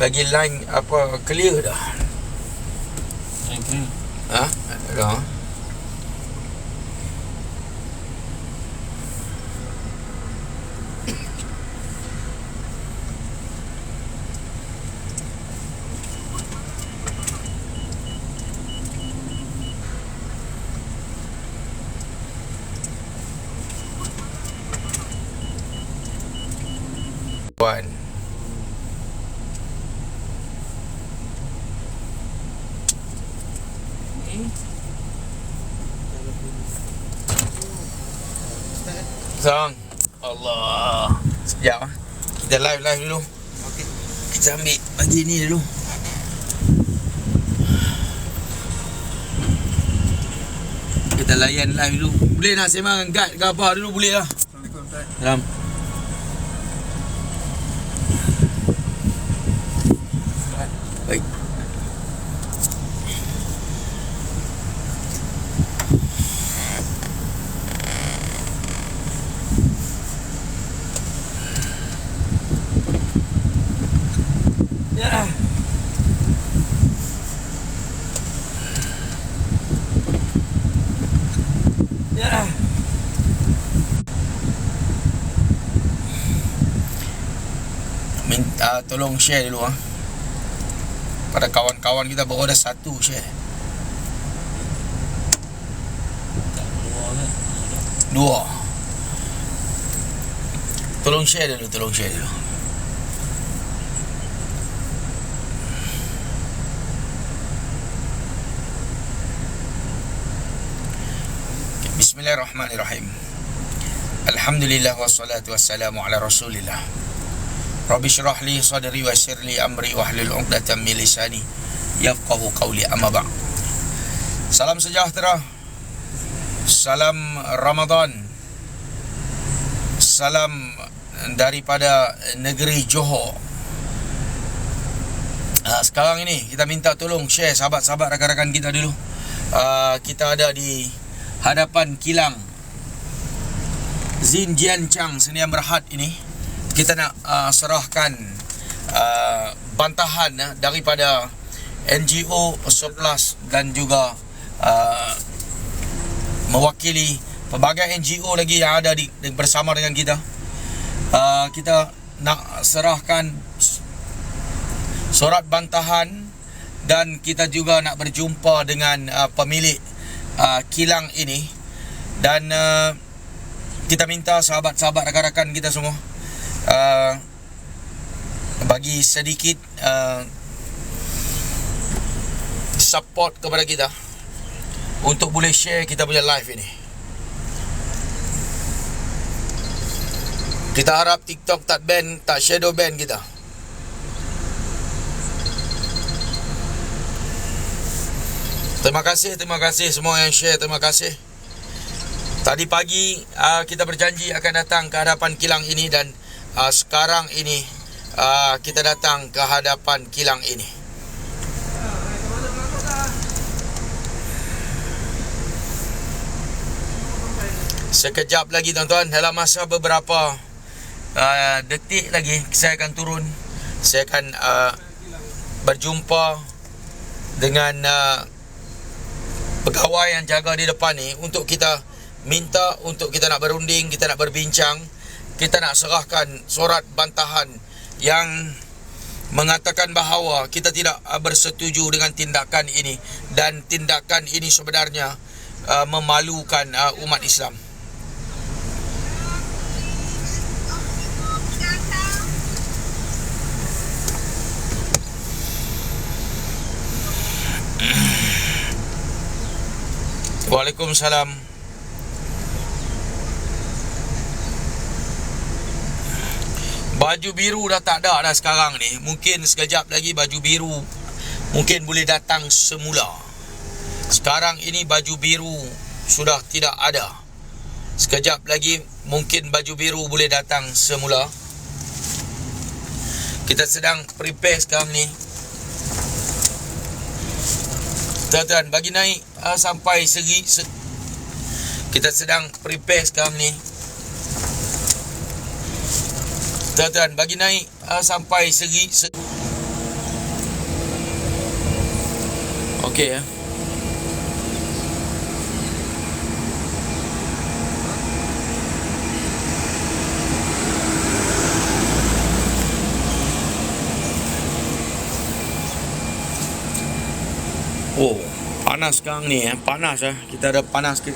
Lagi line apa clear dah. Line clear. Ha? Dah. Puan. Sang. Allah. Sekejap ah. Kita live dulu. Okey. Kita ambil bagi ni dulu. Kita layan live dulu. Boleh nak sembang guide ke apa dulu boleh lah. Assalamualaikum Ustaz. Salam. Baik. Ya. Ya. Minta tolong share dulu ah. Pada kawan-kawan kita baru ada satu share. Dua. Tolong share dulu. Bismillahirrahmanirrahim. Alhamdulillah wassalatu wassalamu ala Rasulillah. Rabbi syrah li sadri wa yassir li amri wahlul 'uqdatam min lisani yafqahu qawli, amma ba'd. Salam sejahtera. Salam Ramadan. Salam daripada negeri Johor. Sekarang ini kita minta tolong share sahabat-sahabat rakan-rakan kita dulu. Kita ada di hadapan kilang Zin Jian Chang Sdn Bhd ini. Kita nak serahkan bantahan daripada NGO Surplus dan juga mewakili pelbagai NGO lagi yang ada bersama dengan kita. Kita nak serahkan surat bantahan dan kita juga nak berjumpa dengan pemilik kilang ini. Dan kita minta sahabat-sahabat rakan-rakan kita semua bagi sedikit support kepada kita untuk boleh share kita punya live ini. Kita harap TikTok tak ban, tak shadow ban kita. Terima kasih semua yang share, terima kasih. Tadi pagi kita berjanji akan datang ke hadapan kilang ini dan sekarang ini kita datang ke hadapan kilang ini. Sekejap lagi tuan-tuan, dalam masa beberapa detik lagi saya akan turun. Saya akan berjumpa dengan pegawai yang jaga di depan ni untuk kita minta untuk kita nak berunding, kita nak berbincang, kita nak serahkan surat bantahan yang mengatakan bahawa kita tidak bersetuju dengan tindakan ini dan tindakan ini sebenarnya memalukan umat Islam. Waalaikumsalam. Baju biru dah tak ada dah sekarang ni. Mungkin sekejap lagi baju biru mungkin boleh datang semula. Sekarang ini baju biru sudah tidak ada. Sekejap lagi mungkin baju biru boleh datang semula. Kita sedang prepare sekarang ni. Tuan-tuan, bagi naik sampai segi kita sedang prepare sekarang ni. Tuan-tuan, bagi naik sampai segi okey ya. Oh, panas sekarang ni panas kita ada panas ke.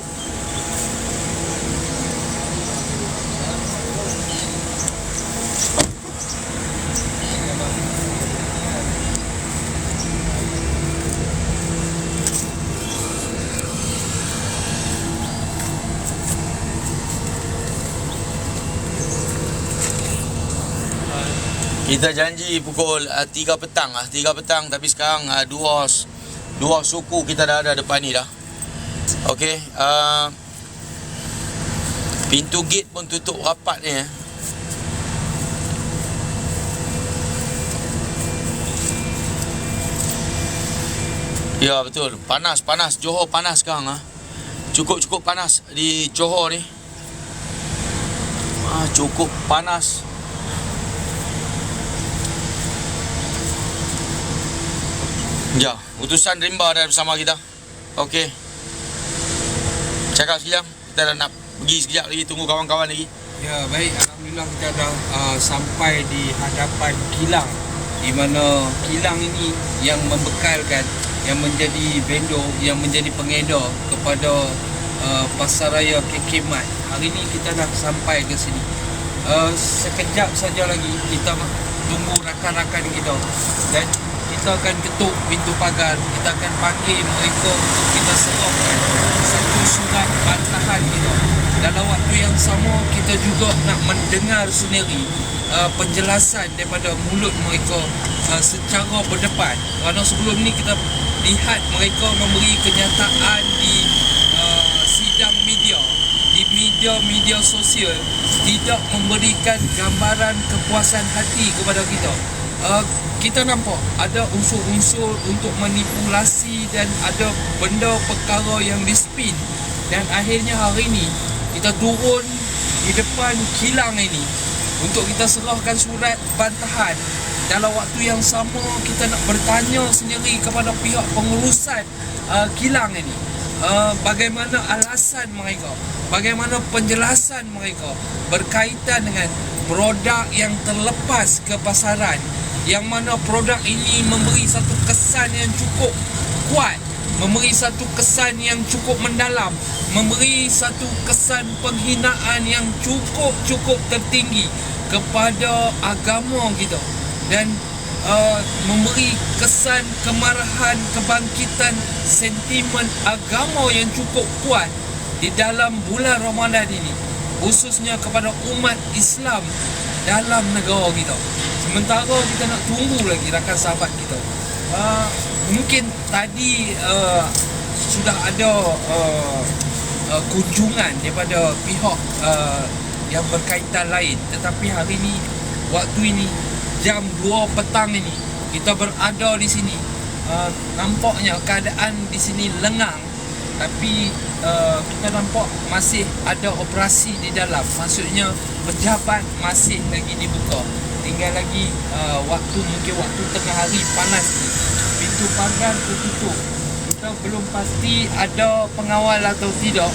Kita janji pukul 3 petang 3 petang, tapi sekarang 2 suku kita dah ada depan ni dah. Okey, pintu gate pun tutup rapat ni Ya betul, panas Johor panas sekarang Cukup panas di Johor ni. Cukup panas. Ya, utusan Rimba dah bersama kita. Okey. Cakap sekejap. Kita dah nak pergi sekejap lagi. Tunggu kawan-kawan lagi. Ya, baik. Alhamdulillah kita dah sampai di hadapan kilang, di mana kilang ini yang membekalkan, yang menjadi vendor, yang menjadi pengedar kepada Pasaraya KK Mart. Hari ini kita dah sampai ke sini. Sekejap saja lagi kita tunggu rakan-rakan kita, dan kita akan ketuk pintu pagar. Kita akan panggil mereka untuk kita serahkan satu surat bantahan kita. Dalam waktu yang sama, kita juga nak mendengar sendiri penjelasan daripada mulut mereka secara berdepan. Kerana sebelum ni kita lihat mereka memberi kenyataan di sidang media, di media sosial, tidak memberikan gambaran kepuasan hati kepada kita. Kita nampak ada unsur-unsur untuk manipulasi dan ada benda perkara yang dispin, dan akhirnya hari ini kita turun di depan kilang ini untuk kita serahkan surat bantahan. Dalam waktu yang sama, kita nak bertanya sendiri kepada pihak pengurusan kilang ini, bagaimana alasan mereka, bagaimana penjelasan mereka berkaitan dengan produk yang terlepas ke pasaran, yang mana produk ini memberi satu kesan yang cukup kuat, memberi satu kesan yang cukup mendalam, memberi satu kesan penghinaan yang cukup tertinggi kepada agama kita, dan memberi kesan kemarahan, kebangkitan sentimen agama yang cukup kuat di dalam bulan Ramadan ini, khususnya kepada umat Islam dalam negara kita. Sementara kita nak tunggu lagi rakan sahabat kita. Mungkin tadi sudah ada kunjungan daripada pihak yang berkaitan lain, tetapi hari ini, waktu ini, jam 2 petang ini, kita berada di sini. Nampaknya keadaan di sini lengang, tapi kita nampak masih ada operasi di dalam. Maksudnya pejabat masih lagi dibuka. Tinggal lagi mungkin waktu tengah hari panas ni, pintu pagar tertutup. Kita belum pasti ada pengawal atau tidak.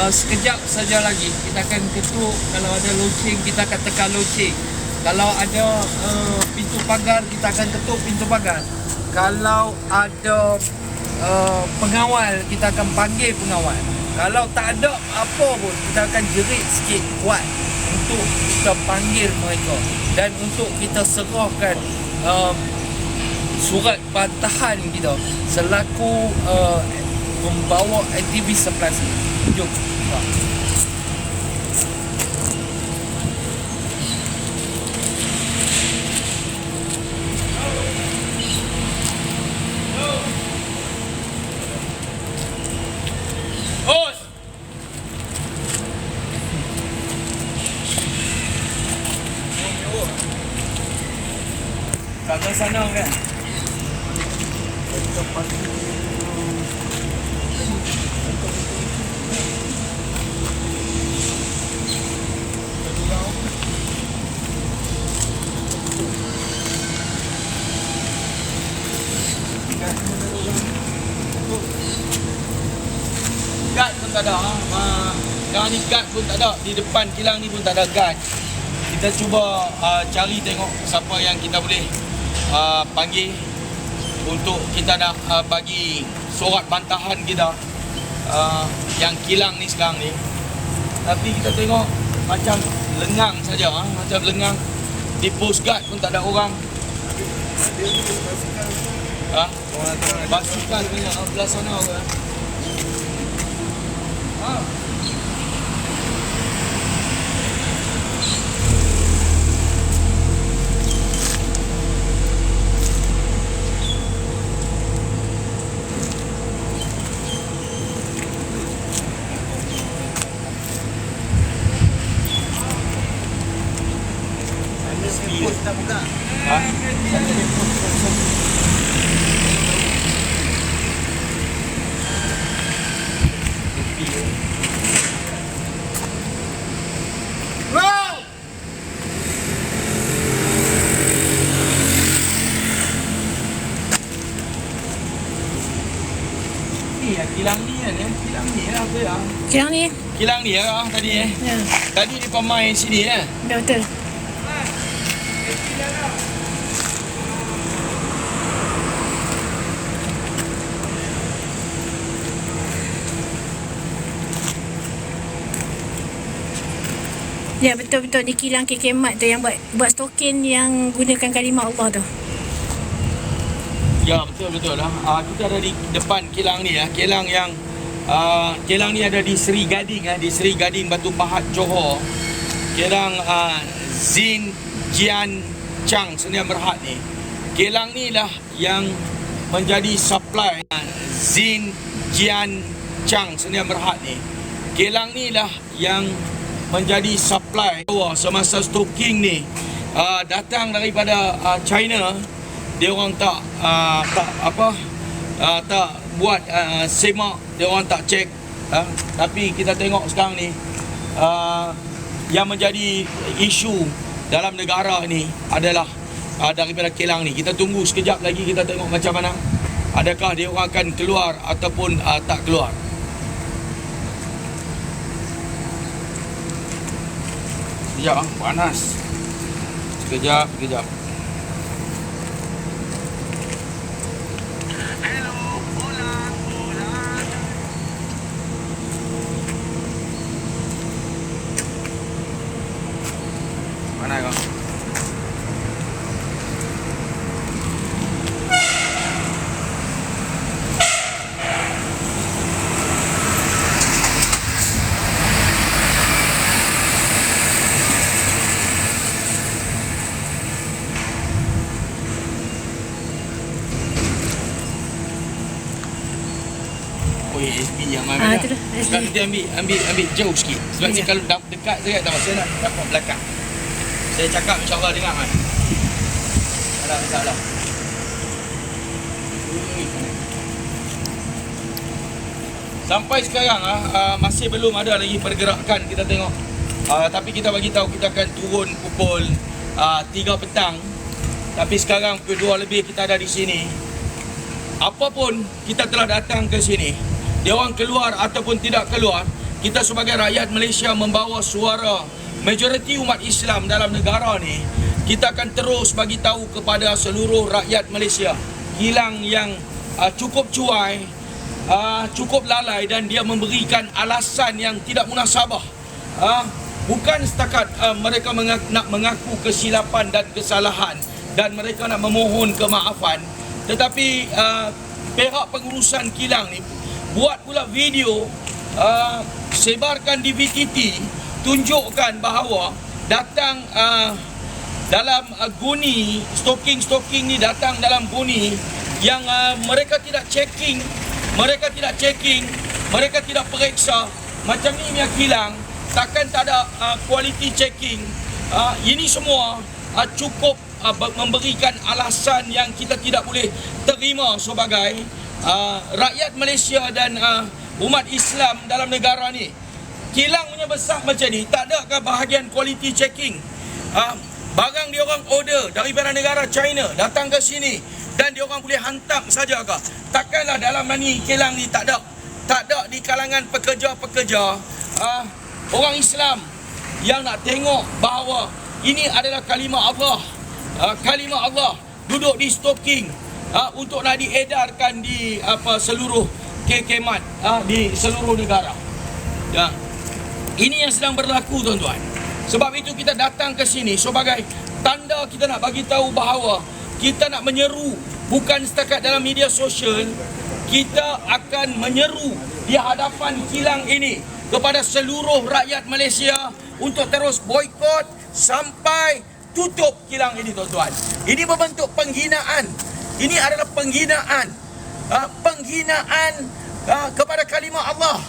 Sekejap saja lagi kita akan ketuk. Kalau ada loceng, kita akan tekan loceng. Kalau ada pintu pagar, kita akan ketuk pintu pagar. Kalau ada pengawal, kita akan panggil pengawal. Kalau tak ada apa pun, kita akan jerit sikit kuat untuk kita panggil mereka, dan untuk kita serahkan surat bantahan kita selaku membawa aktivis sebelah sini. Jom. Kat sana kan? tak ada. Sekarang ni guard pun tak ada. Di depan kilang ni pun tak ada guard. Kita cuba cari tengok siapa yang kita boleh panggil untuk kita nak bagi surat bantahan kita yang kilang ni sekarang ni. Tapi kita tengok macam lengang saja, macam lengang. Di post guard pun tak ada orang. Pasukan punya belah sana ke? Tak buka. Kilang ni kan, kilang ni lah apa ya? Kilang ni? Kilang ni lah tadi Ya. Tadi dia pemain sini Betul. Ya, betul-betul di kilang KK Mat tu yang buat stokin yang gunakan kalimah Allah tu. Ya, betul lah. Kita ada di depan kilang ni kilang yang kilang ni ada di Seri Gading di Seri Gading Batu Pahat Johor. Kilang Zin Jian Chang Sdn Bhd ni. Kilang ni lah yang menjadi supply Zin Jian Chang Sdn Bhd ni. Kilang ni lah yang menjadi supply semasa stoking ni datang daripada China. Dia orang tak buat semak, dia orang tak cek. Tapi kita tengok sekarang ni yang menjadi isu dalam negara ni adalah daripada kilang ni. Kita tunggu sekejap lagi, kita tengok macam mana. Adakah dia orang akan keluar ataupun tak keluar. Sekejap panas. Sekejap. Mana kau? SB yang mana tu dah, SB. sebab kita ambil jauh sikit. Sebab ni kalau dekat sangat tak saya nak dapat belakang. Saya cakap insya-Allah dengar kan. Tak ada masalah. Sampai sekarang masih belum ada lagi pergerakan kita tengok. Tapi kita bagi tahu kita akan turun pukul 3 petang. Tapi sekarang pukul 2 lebih kita ada di sini. Apapun kita telah datang ke sini, dia orang keluar ataupun tidak keluar, kita sebagai rakyat Malaysia membawa suara majoriti umat Islam dalam negara ni. Kita akan terus bagi tahu kepada seluruh rakyat Malaysia, kilang yang cukup cuai, cukup lalai dan dia memberikan alasan yang tidak munasabah. Bukan setakat mereka nak mengaku kesilapan dan kesalahan dan mereka nak memohon kemaafan, tetapi pihak pengurusan kilang ni buat pula video, sebarkan di VTT, tunjukkan bahawa datang dalam guni, stoking ni datang dalam guni yang mereka tidak checking, mereka tidak periksa. Macam ni punya kilang, takkan tak ada quality checking. Ini semua cukup memberikan alasan yang kita tidak boleh terima sebagai rakyat Malaysia dan umat Islam dalam negara ni. Kilang punya besar macam ni, tak adakah bahagian quality checking? Barang dia orang order daripada negara China datang ke sini dan dia orang boleh hantam saja ke? Takkanlah dalam ni kilang ni tak ada tak ada di kalangan pekerja-pekerja orang Islam yang nak tengok bahawa ini adalah kalimah Allah. Kalimah Allah duduk di stoking untuk nak diedarkan di seluruh kekemat di seluruh negara. Ya. Ini yang sedang berlaku, tuan-tuan. Sebab itu kita datang ke sini sebagai tanda kita nak bagi tahu bahawa kita nak menyeru, bukan setakat dalam media sosial, kita akan menyeru di hadapan kilang ini kepada seluruh rakyat Malaysia untuk terus boikot sampai tutup kilang ini, tuan-tuan. Ini berbentuk penghinaan. Ini adalah penghinaan. Penghinaan kepada kalimah Allah.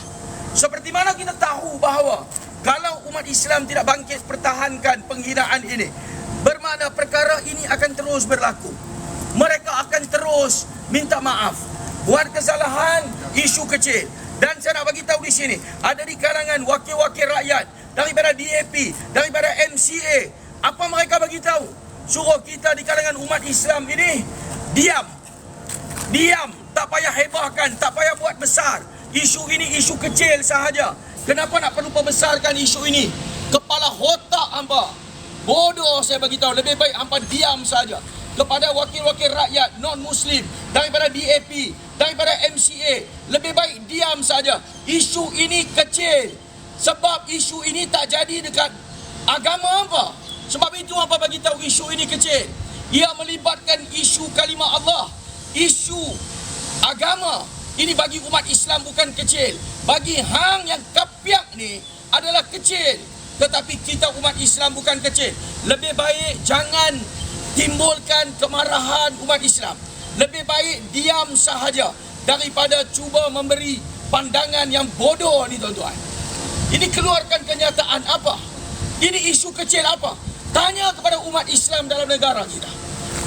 Seperti mana kita tahu bahawa kalau umat Islam tidak bangkit pertahankan penghinaan ini, bermakna perkara ini akan terus berlaku. Mereka akan terus minta maaf, buat kesalahan, isu kecil. Dan saya nak bagi tahu di sini, ada di kalangan wakil-wakil rakyat daripada DAP, daripada MCA, apa mereka bagi tahu? Suruh kita di kalangan umat Islam ini diam. Diam, tak payah hebahkan, tak payah buat besar. Isu ini isu kecil sahaja. Kenapa nak perlu membesarkan isu ini? Kepala otak hamba bodoh, saya bagi tahu. Lebih baik hamba diam saja. Kepada wakil-wakil rakyat non-Muslim daripada DAP, daripada MCA, lebih baik diam saja. Isu ini kecil. Sebab isu ini tak jadi dekat agama apa. Sebab itu apa bagi tahu isu ini kecil. Ia melibatkan isu kalimah Allah, isu agama. Ini bagi umat Islam bukan kecil. Bagi hang yang kapiak ni adalah kecil. Tetapi kita umat Islam bukan kecil. Lebih baik jangan timbulkan kemarahan umat Islam. Lebih baik diam sahaja daripada cuba memberi pandangan yang bodoh ni, tuan-tuan. Ini keluarkan kenyataan apa? Ini isu kecil apa? Tanya kepada umat Islam dalam negara kita.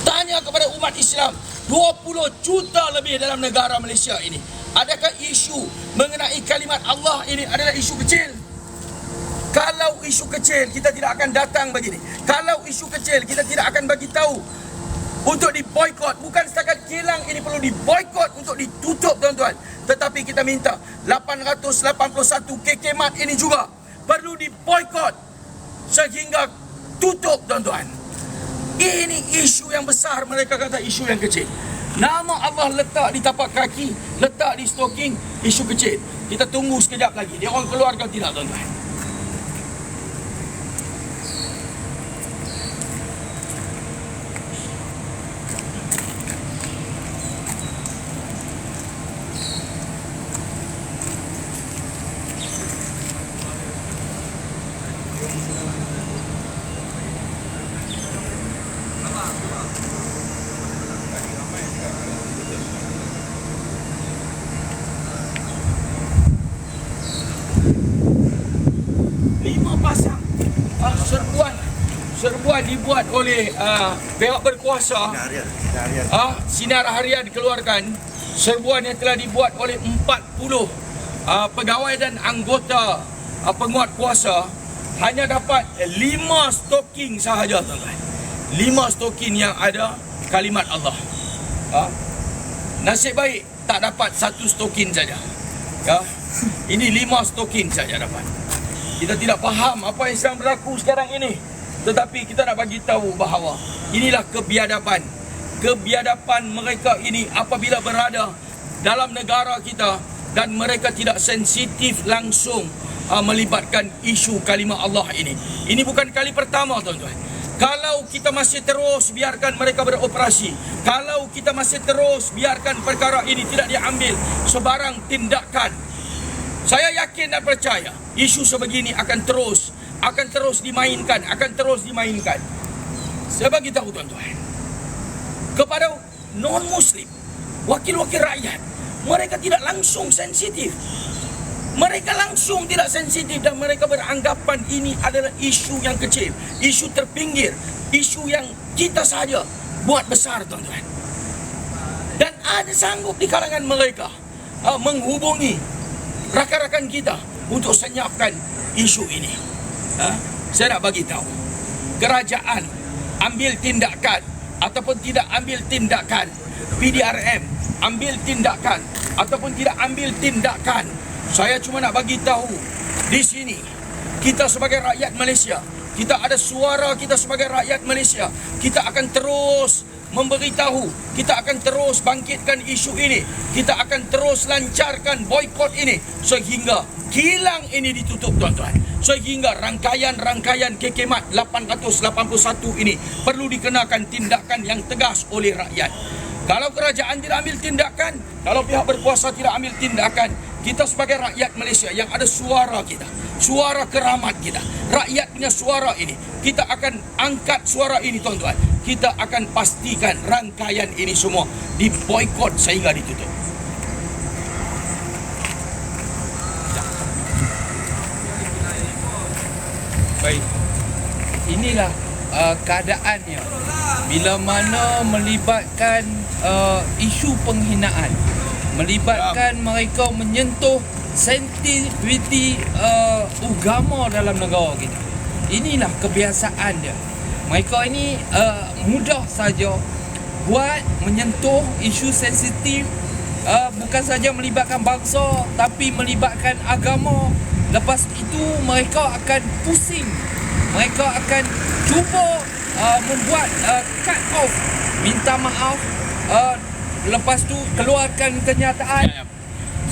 Tanya kepada umat Islam 20 juta lebih dalam negara Malaysia ini. Adakah isu mengenai kalimat Allah ini adalah isu kecil? Kalau isu kecil, kita tidak akan datang begini. Kalau isu kecil, kita tidak akan bagi tahu untuk diboikot. Bukan setakat kilang ini perlu diboikot untuk ditutup, tuan-tuan. Tetapi kita minta 881 kekemat ini juga perlu diboikot sehingga tutup, tuan-tuan. Ini isu yang besar, mereka kata isu yang kecil. Nama Allah letak di tapak kaki, letak di stoking, isu kecil. Kita tunggu sekejap lagi. Dia orang keluar ke tidak, tuan-tuan? Serbuan dibuat oleh pihak berkuasa. Sinar Harian dikeluarkan. Serbuan yang telah dibuat oleh 40 pegawai dan anggota penguat kuasa hanya dapat 5 stoking sahaja, tuan-tuan. 5 stoking yang ada kalimat Allah. Nasib baik tak dapat 1 stoking saja. Ini 5 stoking saja dapat. Kita tidak faham apa yang sedang berlaku sekarang ini. Tetapi kita nak bagi tahu bahawa inilah kebiadaban. Kebiadaban mereka ini apabila berada dalam negara kita dan mereka tidak sensitif langsung melibatkan isu kalimah Allah ini. Ini bukan kali pertama, tuan-tuan. Kalau kita masih terus biarkan mereka beroperasi, kalau kita masih terus biarkan perkara ini tidak diambil sebarang tindakan, saya yakin dan percaya isu sebegini akan terus dimainkan, Saya bagi tahu, tuan-tuan, kepada non-Muslim, wakil-wakil rakyat, mereka tidak langsung sensitif. Mereka langsung tidak sensitif dan mereka beranggapan ini adalah isu yang kecil, isu terpinggir, isu yang kita saja buat besar, tuan-tuan. Dan ada sanggup di kalangan mereka menghubungi rakan-rakan kita untuk senyapkan isu ini. Saya nak bagi tahu, kerajaan ambil tindakan ataupun tidak ambil tindakan, PDRM ambil tindakan ataupun tidak ambil tindakan, saya cuma nak bagi tahu di sini kita sebagai rakyat Malaysia, kita ada suara kita sebagai rakyat Malaysia. Kita akan terus memberitahu, kita akan terus bangkitkan isu ini, kita akan terus lancarkan boikot ini sehingga kilang ini ditutup, tuan-tuan. Sehingga rangkaian-rangkaian kekemat 881 ini perlu dikenakan tindakan yang tegas oleh rakyat. Kalau kerajaan tidak ambil tindakan, kalau pihak berkuasa tidak ambil tindakan, kita sebagai rakyat Malaysia yang ada suara kita, suara keramat kita, rakyat punya suara ini, kita akan angkat suara ini, tuan-tuan. Kita akan pastikan rangkaian ini semua diboikot sehingga ditutup. Baik, inilah keadaannya bila mana melibatkan isu penghinaan, melibatkan mereka menyentuh sensitiviti agama dalam negara kita. Inilah kebiasaan dia. Mereka ini mudah saja buat menyentuh isu sensitif, bukan saja melibatkan bangsa tapi melibatkan agama. Lepas itu mereka akan pusing, mereka akan cuba membuat cut off, minta maaf, lepas tu keluarkan kenyataan.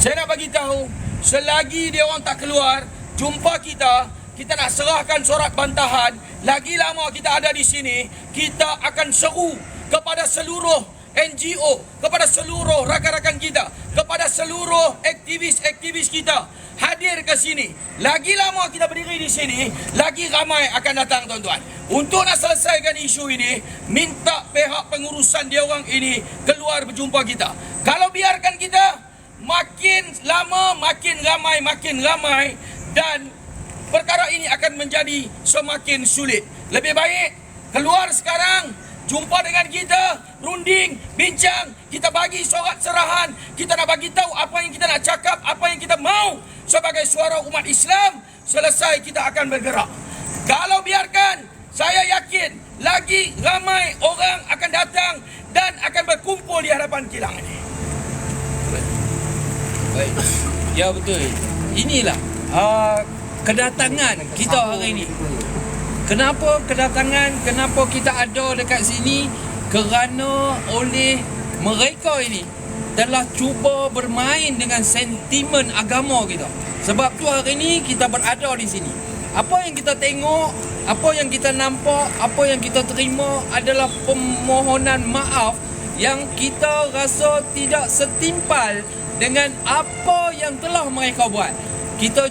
Saya nak bagi tahu, selagi dia orang tak keluar jumpa kita, kita nak serahkan surat bantahan. Lagi lama kita ada di sini, kita akan seru kepada seluruh NGO, kepada seluruh rakan-rakan kita, kepada seluruh aktivis-aktivis kita, hadir ke sini. Lagi lama kita berdiri di sini, lagi ramai akan datang, tuan-tuan. Untuk nak selesaikan isu ini, minta pihak pengurusan dia orang ini keluar berjumpa kita. Kalau biarkan kita, makin lama makin ramai dan perkara ini akan menjadi semakin sulit. Lebih baik keluar sekarang, jumpa dengan kita, runding, bincang, kita bagi surat serahan, kita nak bagi tahu apa yang kita nak cakap, apa yang kita mau sebagai suara umat Islam. Selesai kita akan bergerak. Kalau biarkan, saya yakin lagi ramai orang akan datang dan akan berkumpul di hadapan kilang ini. Baik. Ya, betul. Inilah kedatangan kita hari ini. Kenapa kedatangan, kenapa kita ada dekat sini? Kerana oleh mereka ini telah cuba bermain dengan sentimen agama kita. Sebab tu hari ini kita berada di sini. Apa yang kita tengok, apa yang kita nampak, apa yang kita terima adalah permohonan maaf yang kita rasa tidak setimpal dengan apa yang telah mereka buat. Kita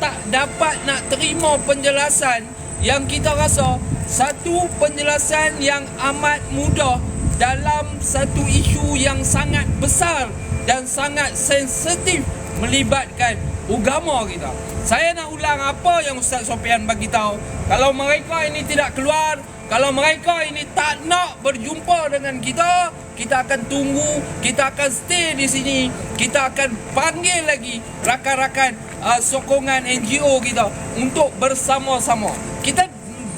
tak dapat nak terima penjelasan yang kita rasa satu penjelasan yang amat mudah dalam satu isu yang sangat besar dan sangat sensitif melibatkan agama kita. Saya nak ulang apa yang Ustaz Sofian bagi tahu. Kalau mereka ini tidak keluar, kalau mereka ini tak nak berjumpa dengan kita, kita akan tunggu, kita akan stay di sini, kita akan panggil lagi rakan-rakan sokongan NGO kita untuk bersama-sama. Kita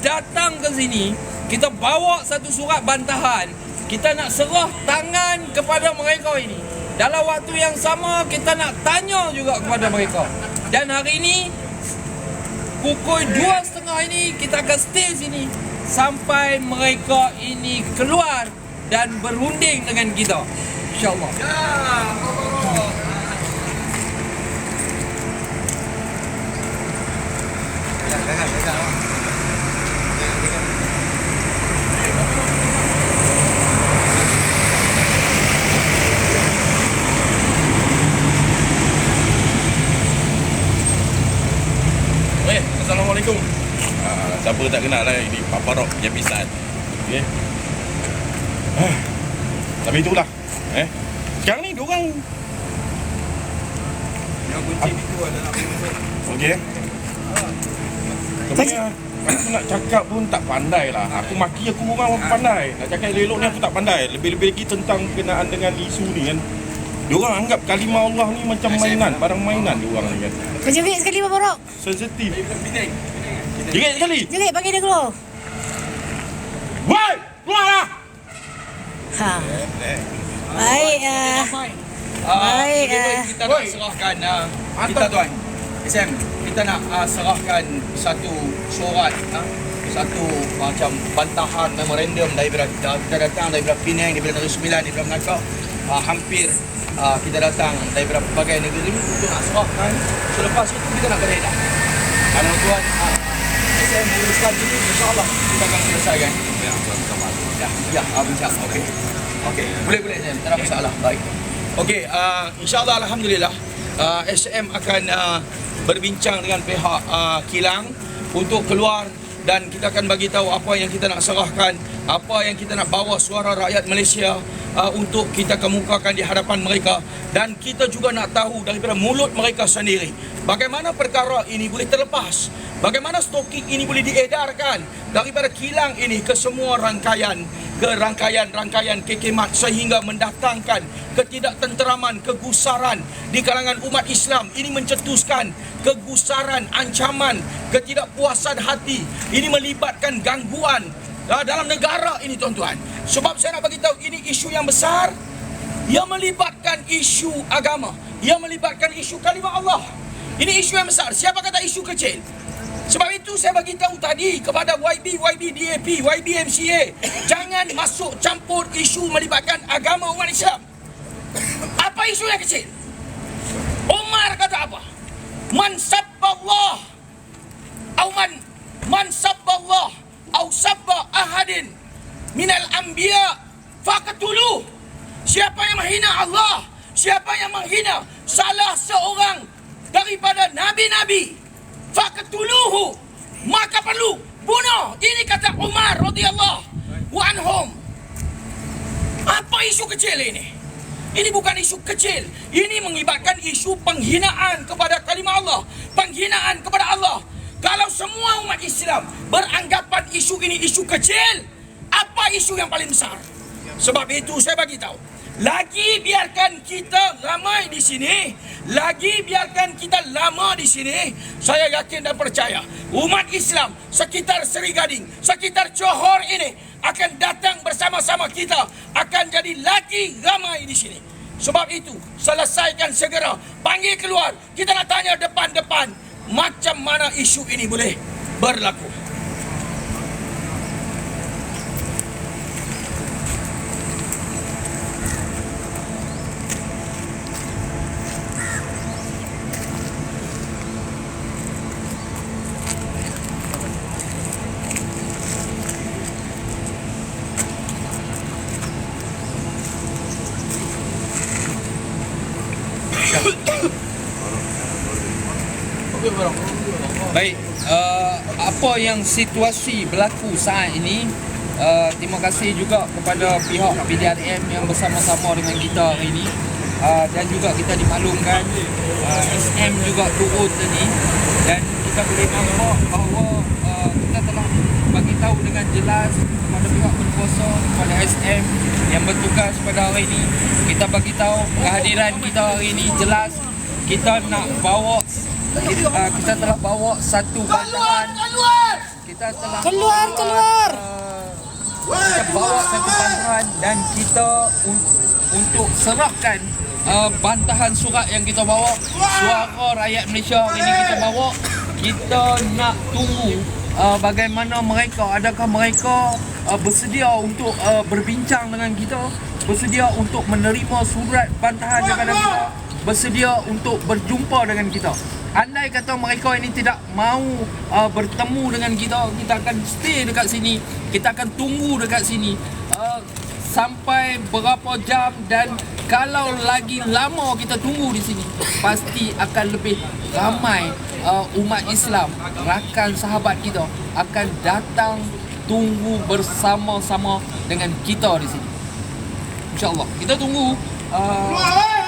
datang ke sini, kita bawa satu surat bantahan, kita nak serah tangan kepada mereka ini. Dalam waktu yang sama, kita nak tanya juga kepada mereka. Dan hari ini, pukul 2.30 ini, kita akan stay sini sampai mereka ini keluar dan berunding dengan kita, InsyaAllah. Assalamualaikum. Siapa tak kenal lah, ini Papa Rock Japisan. Okey. Tapi itulah. Sekarang ni diorang Yang kunci itu adalah okey. Tapi aku nak cakap pun tak pandai lah. Aku maki aku orang pandai. Nak cakap elok ni aku tak pandai. Lebih-lebih lagi tentang berkenaan dengan isu ni kan. Diorang anggap kalimah Allah ni macam mainan, barang mainan diorang ni kan. Jerit sekali Bapak Rock. Sensitif. Jerit sekali. Jerit bagi dia keluar. Woi, keluarlah. Ha. Baik. Baik, kita nak serahkan kita tuan SM, kita nak serahkan satu surat, satu macam bantahan memorandum daripada kita datang daripada Penang, daripada Negeri Sembilan, daripada Melaka, hampir kita datang daripada pelbagai negeri untuk nak serahkan. Selepas itu kita nak beredar. Kalau tuan SM uruskan ini, insyaAllah kita akan selesaikan. Ya, bincang. Okey, boleh SM, tak ada masalah. Baik. Okey, insyaAllah alhamdulillah SM akan berbincang dengan pihak kilang untuk keluar dan kita akan bagi tahu apa yang kita nak serahkan, apa yang kita nak bawa suara rakyat Malaysia untuk kita kemukakan di hadapan mereka, dan kita juga nak tahu daripada mulut mereka sendiri bagaimana perkara ini boleh terlepas, bagaimana stoking ini boleh diedarkan daripada kilang ini ke semua rangkaian kekemat sehingga mendatangkan ketidaktenteraman, kegusaran di kalangan umat Islam. Ini mencetuskan kegusaran, ancaman, ketidakpuasan hati. Ini melibatkan gangguan dalam negara ini tuan-tuan. Sebab saya nak bagi tahu ini isu yang besar. Ia melibatkan isu agama, ia melibatkan isu kalimah Allah. Ini isu yang besar. Siapa kata isu kecil? Sebab itu saya bagi tahu tadi kepada YB DAP, YB MCA, jangan masuk campur isu melibatkan agama umat Islam. Apa isu yang kecil? Umar kata apa? Man sabballah man sabballah au sabba ahadin minal anbiya faqtuluh. Siapa yang menghina Allah, siapa yang menghina salah seorang daripada nabi-nabi, faqtuluhu, maka perlu bunuh. Ini kata Umar radhiyallahu anhum. Apa isu kecil ini? Ini bukan isu kecil. Ini mengibatkan isu penghinaan kepada kalimah Allah, penghinaan kepada Allah. Kalau semua umat Islam beranggapan isu ini isu kecil, apa isu yang paling besar? Sebab itu saya bagi tahu, lagi biarkan kita ramai di sini, lagi biarkan kita lama di sini, saya yakin dan percaya umat Islam sekitar Seri Gading, sekitar Johor ini akan datang bersama-sama kita, akan jadi lagi ramai di sini. Sebab itu selesaikan segera, panggil keluar, kita nak tanya depan-depan macam mana isu ini boleh berlaku. Baik, apa yang situasi berlaku saat ini, terima kasih juga kepada pihak PDRM yang bersama-sama dengan kita hari ini, dan juga kita dimaklumkan SM juga turun tadi, dan kita boleh nampak bahawa kita telah bagi tahu dengan jelas kepada pihak berkuasa, kepada SM yang bertugas pada hari ini. Kita bagi tahu kehadiran kita hari ini jelas. Kita nak bawa, kita telah bawa satu bantahan. Kita telah Keluar. kita bawa satu bantahan dan kita untuk serahkan bantahan surat yang kita bawa, suara rakyat Malaysia hari ini kita bawa. Kita nak tunggu bagaimana mereka, adakah mereka bersedia untuk berbincang dengan kita, bersedia untuk menerima surat bantahan daripada kita, bersedia untuk berjumpa dengan kita. Andai kata mereka ini tidak mahu bertemu dengan kita, kita akan stay dekat sini, kita akan tunggu dekat sini sampai berapa jam, dan kalau lagi lama kita tunggu di sini, pasti akan lebih ramai umat Islam, rakan sahabat kita akan datang tunggu bersama-sama dengan kita di sini. InsyaAllah kita tunggu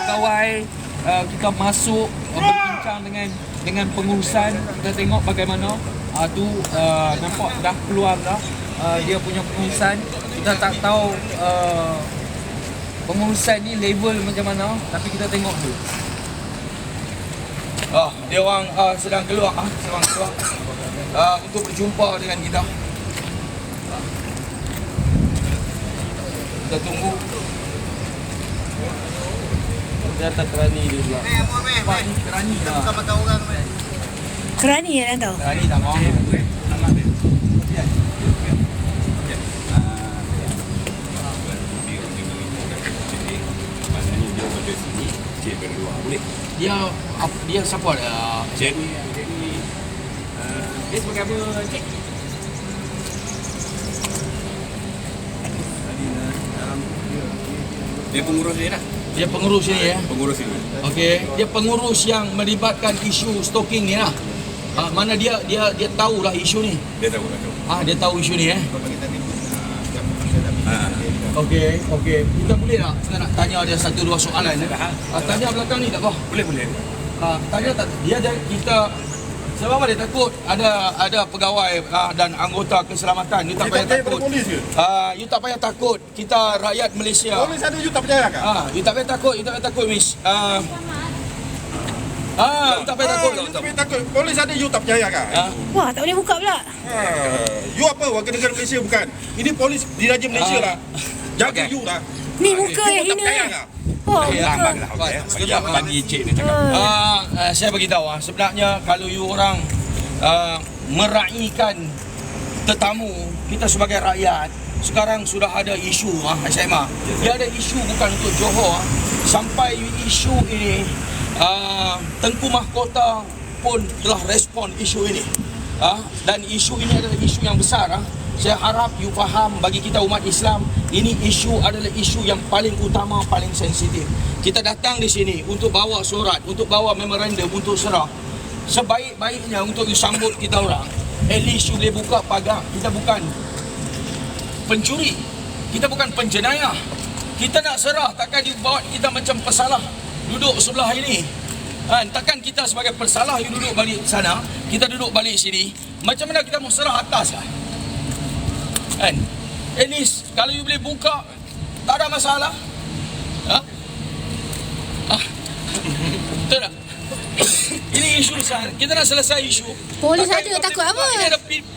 pegawai kita masuk berbincang dengan pengurusan. Kita tengok bagaimana nampak dah keluar dah dia punya pengurusan. Kita tak tahu pengurusan ni level macam mana, tapi kita tengok dulu. Dia orang sedang keluar untuk berjumpa dengan kita. Kita tunggu. Dia tak terani dia pula. Pak ni kerani dah. Bukan makan orang. Kerani ya dah tahu. Kerani tak mau. Dia siapa ada? Cik. Dia sebagai apa? Cik. Dia pengurus ni dah. Dia pengurus ni ya. Pengurus ini. Okey, dia pengurus yang melibatkan isu stalking ni lah. Mana dia tahulah isu ni. Dia tahu dah. Dia tahu isu ni Okey. Kita boleh tak? Saya nak tanya dia satu dua soalan. Tanya belakang ni tak apa? Boleh. Tanya tak? Kita sebab apa dia takut ada pegawai dan anggota keselamatan. You tak payah takut. Polis ke? You tak payah takut. Kita rakyat Malaysia. Polis ada you tak percaya kan? You tak payah takut, miss. You tak payah takut. You tak payah takut. Polis ada you tak percaya kan? Wah, tak boleh buka pula. You apa warga negara Malaysia bukan? Ini polis diraja Malaysia lah. Jaga you lah. Ni muka yang You tak hina. percaya kan? Wah, Lambatlah. Sekejap, Bagi cik ni cakap. Saya beritahu sebenarnya kalau you orang meraihkan tetamu kita sebagai rakyat, sekarang sudah ada isu SMA. Dia ada isu bukan untuk Johor. Sampai isu ini Tengku Mahkota pun telah respon isu ini. Dan isu ini adalah isu yang besar. Saya harap you faham, bagi kita umat Islam, ini isu adalah isu yang paling utama, paling sensitif. Kita datang di sini untuk bawa surat, untuk bawa memorandum, untuk serah. Sebaik-baiknya untuk you sambut kita orang, at least you boleh buka pagar. Kita bukan pencuri, kita bukan penjenayah. Kita nak serah, takkan you bawa kita macam pesalah duduk sebelah ini. Takkan kita sebagai pesalah you duduk balik sana, kita duduk balik sini. Macam mana kita mau serah atas lah? At least kalau you boleh buka, tak ada masalah. Betul tak? Ini isu besar. Kita nak selesai isu. Polis Takkan ada, you takut boleh apa? buka. Ini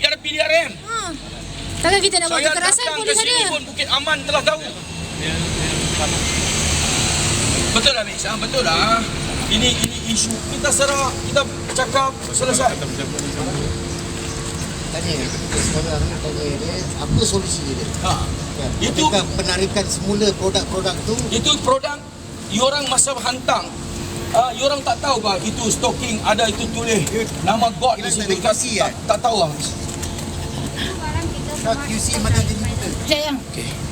ada PDRM. Takkan kita nak buat Saya kekerasan, datang polis ke sini ada. pun Bukit Aman telah tahu. Betul lah, Miss? Betul lah. Ini isu. Kita serah, kita cakap, selesai. Tanya, sekarang tanya dia, apa solusi dia? Kan? Itu- Adakah penarikan semula produk-produk tu? Itu produk you orang masa hantar. You orang tak tahu bah itu stalking, ada itu tulis nama God di situ. Tak tahu lah. Barang kita Tak semua QC kita mana dah jadi main. betul? Sekejap yang.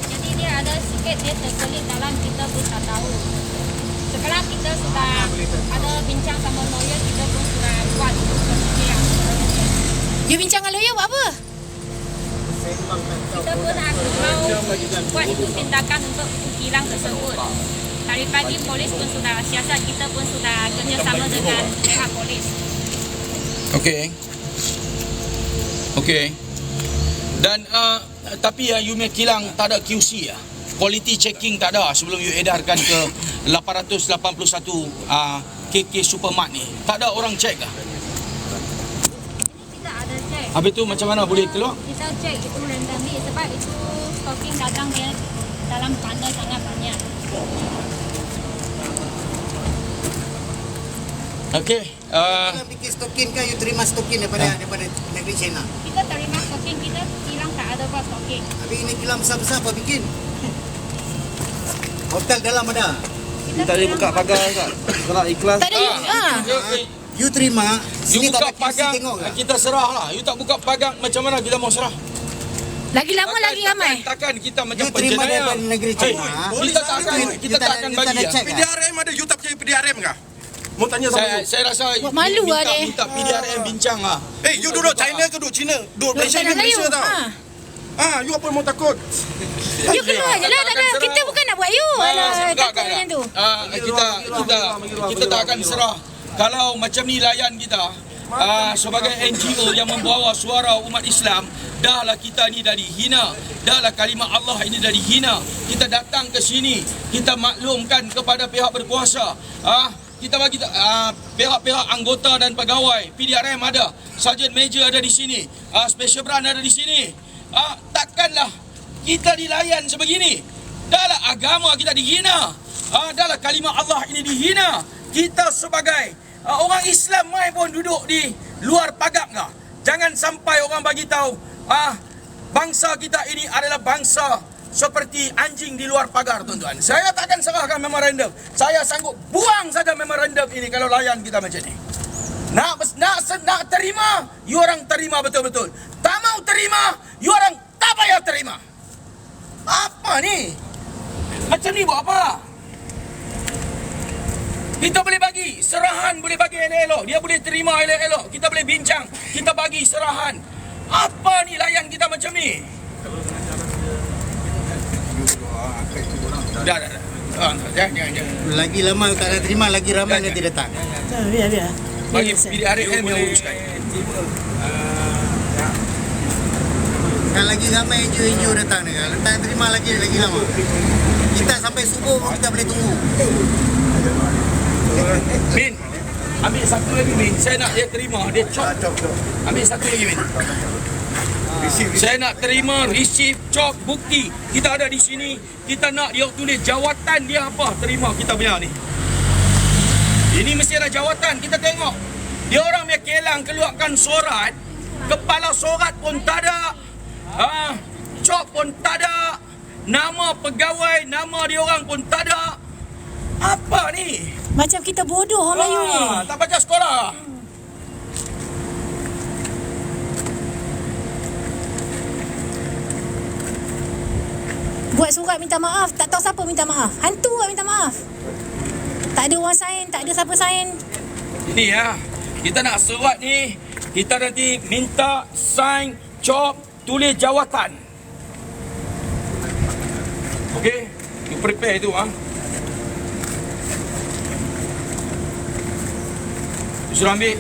Jadi dia ada sikit dia terselit dalam kita pun tak tahu. Sekarang kita sudah ada bincang sama lawyer, kita pun sudah buat prosedur yang You bincang dengan lawyer buat apa? kita pun mau buat itu tindakan untuk kilang tersebut. Tadi pagi polis pun sudah siasat, kita pun sudah kerjasama dengan pihak polis. Okey. Dan tapi you punya kilang tak ada QC ya. Quality checking tak ada sebelum you edarkan ke 881 KK Supermart ni. Tak ada orang check lah. Kita ada cek. Habis tu macam mana boleh keluar? Kita cek itu randomly sebab itu stocking dagang dia dalam bandar sangat banyak. Okey. Kalau bikin stokin kan, you terima stokin daripada negeri China. Kita terima stocking, kita kilang tak ada buat stocking. Tapi ini kilang besar-besar apa bikin? Hotel dalam ada. Kita Tak boleh buka pagar tak? Kalau ikhlas. Tak ada you. You terima, You sini buka tak ada QC pagang, tengok kan? kita serah lah. You tak buka pagang, macam mana kita mau serah? Lagi lama lagi ramai. Takkan kita macam You terima penjenayah. daripada negeri China. Kita tak akan you tak bagi ada ya. check kan? PDRM ada, you tak percaya PDRM kah? Mau tanya sama you. Saya rasa Buat malu lah dia. minta PDRM bincang lah. You duduk China ke duduk China? Duduk Malaysia Tak ni nak Malaysia you. tau. You apa mau takut? You keluar je lah. Tak ada. Kita bukan nak buat you. Alah, takut macam tu. Kita tak akan serah. Kalau macam ni layan kita sebagai NGO yang membawa suara umat Islam, dahlah kita ni dah dihina, dahlah kalimah Allah ini dah dihina. Kita datang ke sini, kita maklumkan kepada pihak berkuasa. Kita bagi pihak-pihak anggota dan pegawai PDRM ada, Sarjan Major ada di sini, Special Branch ada di sini. Takkanlah kita dilayan sebegini. Dahlah agama kita dihina, adalah kalimah Allah ini dihina, kita sebagai orang Islam mai pun duduk di luar pagar kah? Jangan sampai orang bagi tahu bangsa kita ini adalah bangsa seperti anjing di luar pagar, tuan-tuan. Saya takkan serahkan memorandum. Saya sanggup buang saja memorandum ini kalau layan kita macam ni. Nak terima, you orang terima betul-betul. Tak mau terima, you orang tak payah terima. Apa ni? Macam ni buat apa? Kita boleh bagi serahan, boleh bagi elok-elok. Dia boleh terima elok-elok. Kita boleh bincang, kita bagi serahan. Apa ni layan kita macam ni? Dah. Jangan. Lagi lama tak nak terima, lagi ramai nanti datang. Biar. Bagi PDRM yang uruskan. Kan lagi ramai hijau-hijau datang ni kan. Tak terima lagi lama. Kita sampai subuh pun kita boleh tunggu. Min, ambil satu lagi Min. Saya nak dia terima, dia cop. Ambil satu lagi Min. Saya nak terima receipt, cop, bukti. Kita ada di sini. Kita nak dia tulis jawatan dia apa. Terima kita punya ni. Ini mesti ada jawatan. Kita tengok. Dia orang punya kelang keluarkan surat. Kepala surat pun tak ada. Cop pun tak ada. Nama pegawai, nama dia orang pun tak ada. Apa ni? Macam kita bodoh orang Melayu ni. Tak baca sekolah. Buat surat minta maaf, tak tahu siapa minta maaf. Hantu lah minta maaf. Tak ada orang sign, tak ada siapa sign. Ini ya. Kita nak surat ni, kita nanti minta sign, cop, tulis jawatan. Okey? You prepare itu You suruh ambil.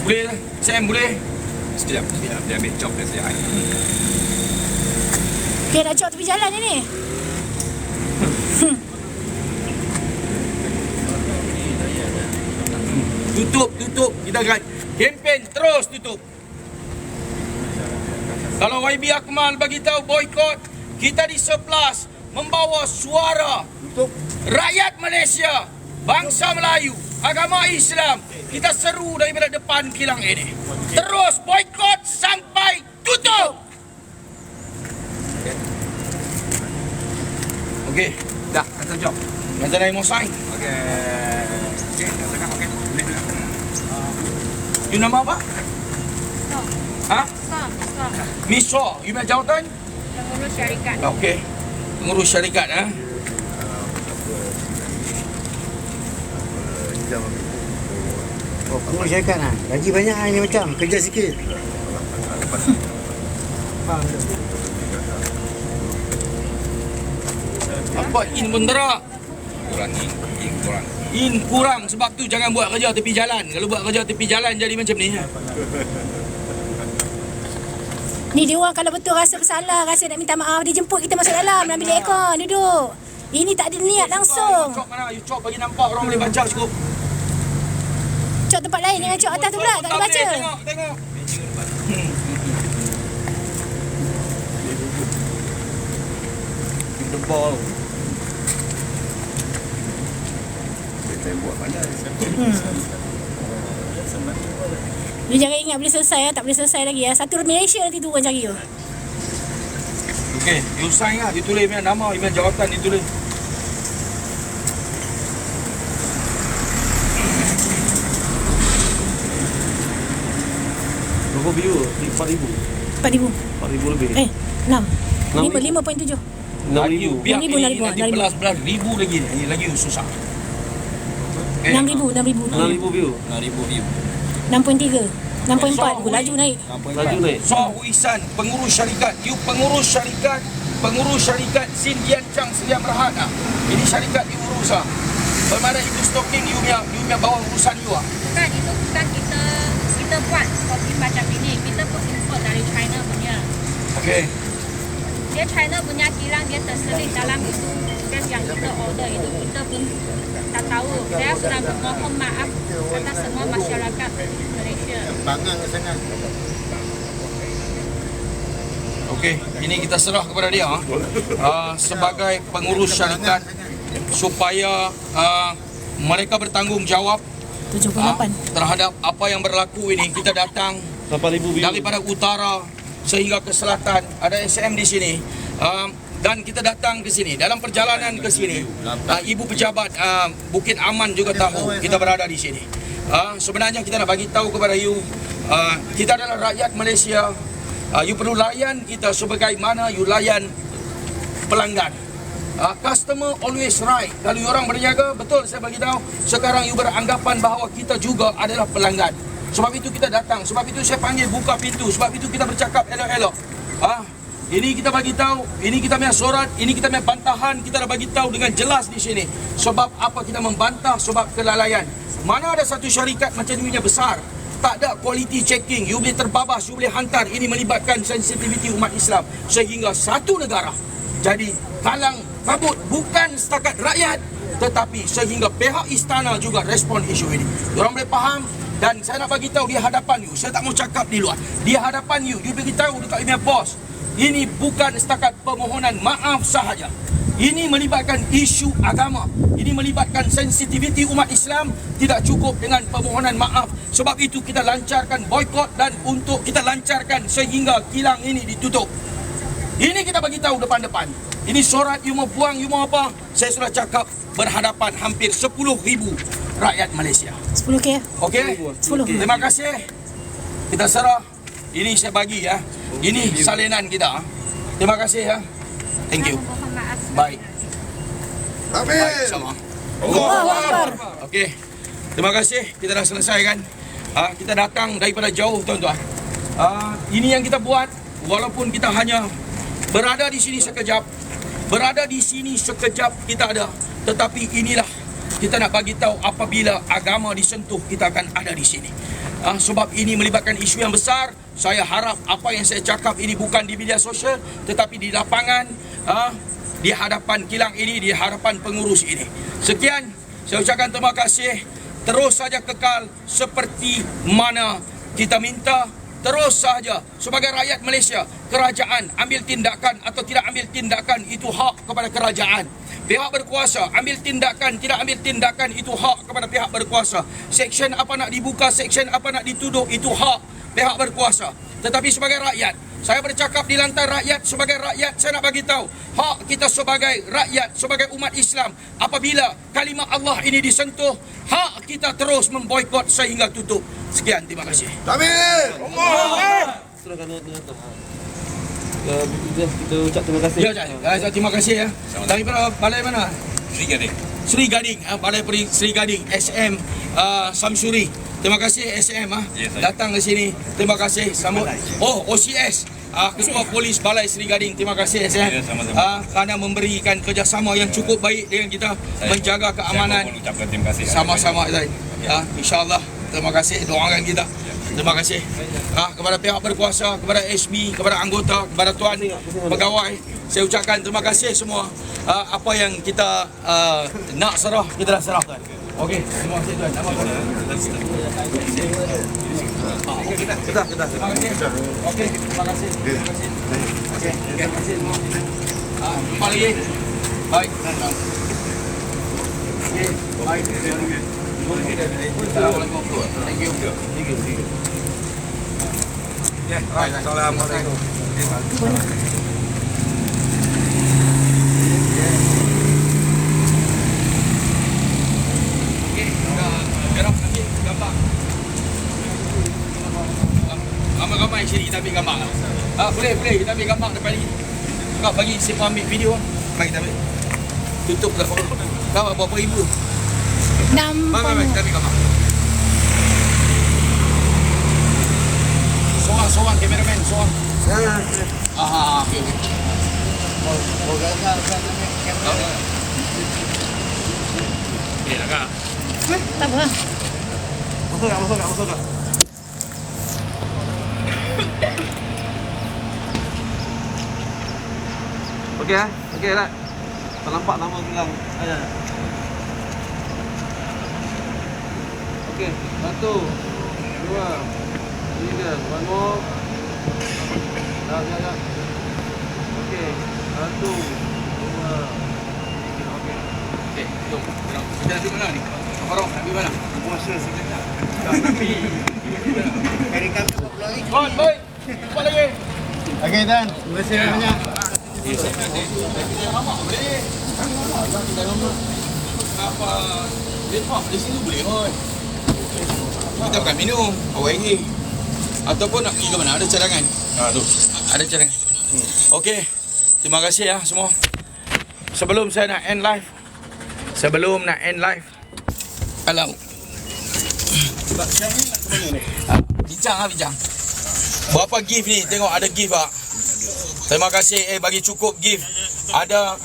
Boleh Sam, boleh? Sekejap. Dia ambil job dia sekejap. Dia nak cok tepi jalan ni. Tutup. Kita akan kempen terus tutup. Kalau YB Akmal bagi tahu boykot, kita di 11 membawa suara rakyat Malaysia, bangsa Melayu, agama Islam. Kita seru daripada depan kilang ini. Terus boykot sampai tutup. Okey, Dah, kata job. macam mana mau sign? Okey, katakan okey. You nama apa? Stop. Ha? Stop. Miswa, you punya jawatan? Pengurus syarikat. Okey. Pengurus syarikat Oh, pengurus syarikat lah. Gaji banyak ni macam. Kerja sikit. Apa in bendera? In kurang. Sebab tu jangan buat kerja tepi jalan. Kalau buat kerja tepi jalan jadi macam ni. Ni dia orang kalau betul rasa bersalah, rasa nak minta maaf, dia jemput kita masuk dalam, ambil aircon, duduk. Ini tak ada niat langsung. Cop mana? You cop bagi nampak orang boleh baca cukup. Cok tempat lain, jangan cok atas tu pula, tak boleh baca. Tengok. The ball. Dia jangan ingat boleh selesai, tak boleh selesai lagi. Satu Malaysia nanti tu orang cari tu. Okey, you sign lah. Ditulis punya nama, you punya jawatan ditulis. Berapa view? 4,000. 4,000. 4,000 lebih. 6. 5.7. 6,000. Biar 6,000, ini 6,000, nanti 6,000. belas ribu lagi. Ini lagi susah. 6,000. 6,000 view. 6,000 view. 6.3. 6.4. Laju naik. Laju naik. So Huisan, pengurus syarikat. You pengurus syarikat Sin Diancang Seliam Rahat. Ini syarikat you urus Bermana itu stocking you punya bawa urusan you Bukan, itu bukan kita buat stocking macam ini. Kita pun import dari China punya. Okey. Dia China punya kilang dia terselit dalam itu gas yang kita order itu. Kita pun tak tahu. Saya sudah mohon maaf atas semua masyarakat Malaysia. Bangang sangat. Okey, ini kita serah kepada dia sebagai pengurus syarikat supaya mereka bertanggungjawab 78. terhadap apa yang berlaku ini. Kita datang 8,000 view. daripada utara sehingga ke selatan, ada SM di sini. Dan kita datang ke sini. Dalam perjalanan ke sini, Ibu Pejabat Bukit Aman juga tahu kita berada di sini. Sebenarnya kita nak bagi tahu kepada you, kita adalah rakyat Malaysia. You perlu layan kita sebagaimana you layan pelanggan. Customer always right. Kalau you orang berniaga, betul saya bagi tahu, sekarang you beranggapan bahawa kita juga adalah pelanggan. Sebab itu kita datang, sebab itu saya panggil buka pintu, sebab itu kita bercakap elok-elok. Ini kita bagi tahu, ini kita punya surat, ini kita punya bantahan, kita dah bagi tahu dengan jelas di sini. Sebab apa kita membantah? Sebab kelalaian. Mana ada satu syarikat macam ni punya besar, tak ada quality checking, you boleh terbabas, you boleh hantar. Ini melibatkan sensitiviti umat Islam sehingga satu negara jadi kalang kabut, bukan setakat rakyat tetapi sehingga pihak istana juga respon isu ini. Diorang boleh faham. Dan saya nak bagi tahu di hadapan you, saya tak mau cakap di luar, di hadapan you bagi tahu dekat email bos, ini bukan setakat permohonan maaf sahaja. Ini melibatkan isu agama, ini melibatkan sensitiviti umat Islam. Tidak cukup dengan permohonan maaf. Sebab itu kita lancarkan boikot dan untuk kita lancarkan sehingga kilang ini ditutup. Ini kita bagi tahu depan-depan. Ini surat you mau buang, you mau apa, saya sudah cakap berhadapan hampir 10,000 rakyat Malaysia. 10K. Okey? 10. Terima kasih. Kita serah. Ini saya bagi ya. Ini salinan kita. Terima kasih ya. Thank you. Mohon maaf. Baik. Baik, sama. Allahu Akbar. Okey. Terima kasih. Kita dah selesai kan. Kita datang daripada jauh tuan-tuan. Ini yang kita buat walaupun kita hanya berada di sini sekejap. Berada di sini sekejap kita ada. Tetapi inilah kita nak bagi tahu apabila agama disentuh, kita akan ada di sini. Sebab ini melibatkan isu yang besar. Saya harap apa yang saya cakap ini bukan di media sosial tetapi di lapangan, di hadapan kilang ini, di hadapan pengurus ini. Sekian, saya ucapkan terima kasih. Terus saja kekal seperti mana kita minta. Terus sahaja sebagai rakyat Malaysia, kerajaan ambil tindakan atau tidak ambil tindakan itu hak kepada kerajaan. Pihak berkuasa ambil tindakan, tidak ambil tindakan itu hak kepada pihak berkuasa. Seksyen apa nak dibuka, seksyen apa nak dituduh, itu hak pihak berkuasa. Tetapi sebagai rakyat, saya bercakap di lantai rakyat, sebagai rakyat saya nak bagi tahu hak kita sebagai rakyat, sebagai umat Islam. Apabila kalimah Allah ini disentuh, hak kita terus memboikot sehingga tutup. Sekian, terima kasih. Silakan dengan kita ucap terima kasih. Ya, terima kasih ya. Daripada balai mana? Sri Gading, balai Sri Gading, SM Samsuri. Terima kasih SM datang ke sini. Terima kasih sambut. OCS, Ketua Polis Balai Sri Gading. Terima kasih SM kerana memberikan kerjasama yang cukup baik dengan kita, menjaga keamanan. Sama-sama Zain. InsyaAllah. Terima kasih, doakan kita. Terima kasih kepada pihak berkuasa, kepada SB, kepada anggota, kepada tuan pegawai. Saya ucapkan terima kasih semua. Apa yang kita nak serah, kita dah serahkan. Okey, terima kasih tuan. Nama tuan. Kita. Terima kasih. Okey, terima kasih. Okey, terima kasih semua. Jumpa lagi. Baik. Okey, baik. Assalamualaikum. Thank you. Assalamualaikum. Okey, gerak ambil gambar. Ramai-ramai sini kita ambil gambar. Boleh kita ambil gambar depan ni. Kau bagi siapa ambil video. Baik kita ambil. Tutup dah. Kau berapa ribu? Baik, kita ambil gambar. Soang kameraman, soang. Okey. Okey, agak. Tak apa. Masuk tak? Okey lah. Tak nampak nama kilang. Ada. Okey, 1, 2, 3, one more. Dah. Okey, 1, 2, 3, okey. Jom. Kita nak pergi mana ni? Farah, nak pergi mana? Puasa sekejap. Tapi Kari kami 40 hari. Bon, baik. Jumpa lagi. Okey, Dan. Terima kasih banyak. Apa? Lepak di sini boleh kot. Kita bukan minum, RM1. Ataupun nak pergi ke mana? Ada cadangan. Tu. Ada cadangan. Okey. Terima kasih ya semua. Sebelum saya nak end live. Kalau Sekarang ni nak ke mana ni? bincang. Berapa gift ni? Tengok ada gift tak? Terima kasih bagi cukup gift. Ada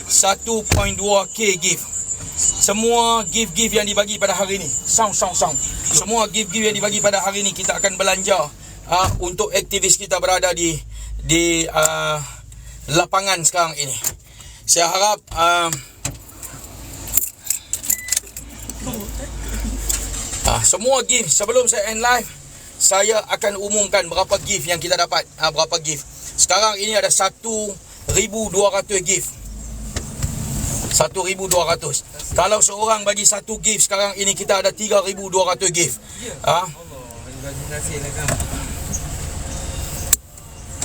1.2k gift. Semua gift-gift yang dibagi pada hari ni. Sound. Semua gift-gift yang dibagi pada hari ni kita akan belanja untuk aktivis kita berada di lapangan sekarang ini. Saya harap semua gift sebelum saya end live saya akan umumkan berapa gift yang kita dapat. Berapa gift. Sekarang ini ada 1,200 gift. 1,200. Kalau seorang bagi satu gift sekarang ini kita ada 3,200 gift.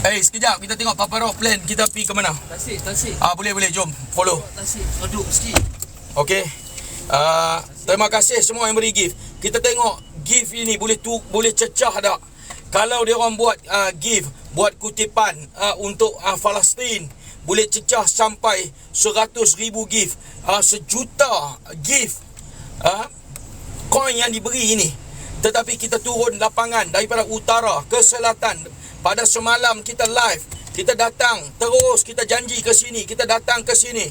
Sekejap kita tengok Papa Roh plan kita pergi ke mana? Tasik. Boleh jom follow. Tasik. Aduk sikit. Okey. Terima kasih semua yang beri gift. Kita tengok gift ini boleh cecah tak? Kalau dia orang buat gift, buat kutipan untuk Palestin, boleh cecah sampai 100,000 gift, 1,000,000 gift koin yang diberi ini. Tetapi kita turun lapangan daripada utara ke selatan. Pada semalam kita live, kita datang terus, kita janji ke sini, kita datang ke sini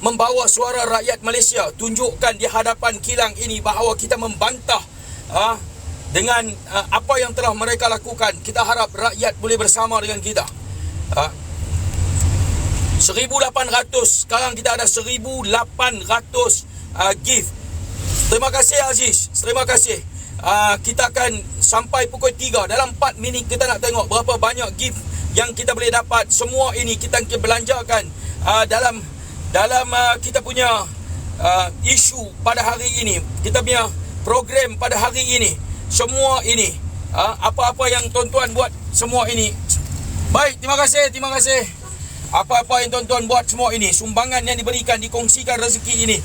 membawa suara rakyat Malaysia, tunjukkan di hadapan kilang ini bahawa kita membantah dengan apa yang telah mereka lakukan. Kita harap rakyat boleh bersama dengan kita. 1,800. Sekarang kita ada 1,800 gift. Terima kasih Aziz. Terima kasih. Kita akan sampai pukul 3. Dalam 4 minit kita nak tengok berapa banyak gift yang kita boleh dapat. Semua ini kita akan belanjakan dalam kita punya isu pada hari ini. Kita punya program pada hari ini. Semua ini apa-apa yang tuan-tuan buat, semua ini. Baik, terima kasih. Apa-apa yang tuan-tuan buat semua ini, sumbangan yang diberikan, dikongsikan rezeki ini,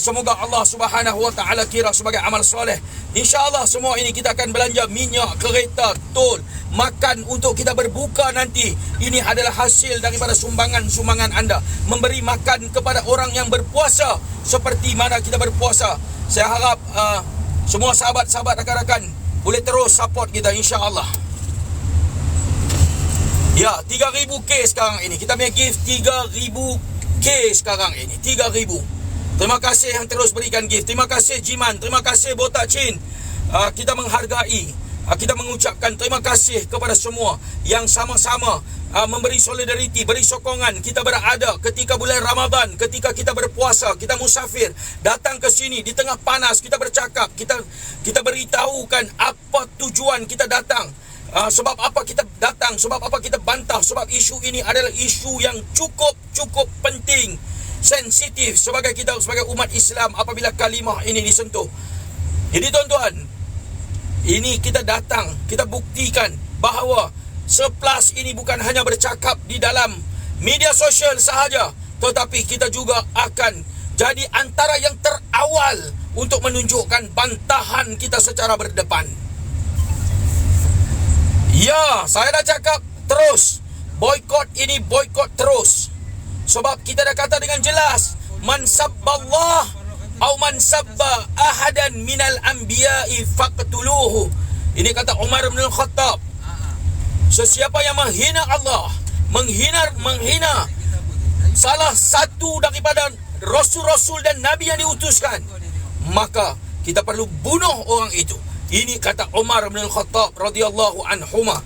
semoga Allah Subhanahu Wa Taala kira sebagai amal soleh. InsyaAllah semua ini kita akan belanja minyak, kereta, tol, makan untuk kita berbuka nanti. Ini adalah hasil daripada sumbangan anda. Memberi makan kepada orang yang berpuasa seperti mana kita berpuasa. Saya harap semua sahabat-sahabat rakan-rakan boleh terus support kita insyaAllah. Ya, 3,000k sekarang ini. Kita punya gift 3,000k sekarang ini. 3,000. Terima kasih yang terus berikan gift. Terima kasih Jiman. Terima kasih Botak Chin. Kita menghargai. Kita mengucapkan terima kasih kepada semua yang sama-sama memberi solidariti, beri sokongan. Kita berada ketika bulan Ramadan, ketika kita berpuasa, kita musafir, datang ke sini di tengah panas, kita bercakap, kita beritahukan apa tujuan kita datang. Sebab apa kita datang, sebab apa kita bantah, sebab isu ini adalah isu yang cukup penting, sensitif sebagai umat Islam apabila kalimah ini disentuh. Jadi tuan-tuan, ini kita datang, kita buktikan bahawa Surplus ini bukan hanya bercakap di dalam media sosial sahaja, tetapi kita juga akan jadi antara yang terawal untuk menunjukkan bantahan kita secara berdepan. Ya, saya dah cakap terus, boykot ini boykot terus. Sebab kita dah kata dengan jelas, man sabballah au man sabba ahadan minal anbiya'i faqtuluhu. Ini kata Umar bin Khattab. Sesiapa yang menghina Allah, menghina salah satu daripada rasul-rasul dan nabi yang diutuskan, maka kita perlu bunuh orang itu. Ini kata Umar bin Khattab radhiyallahu anhuma.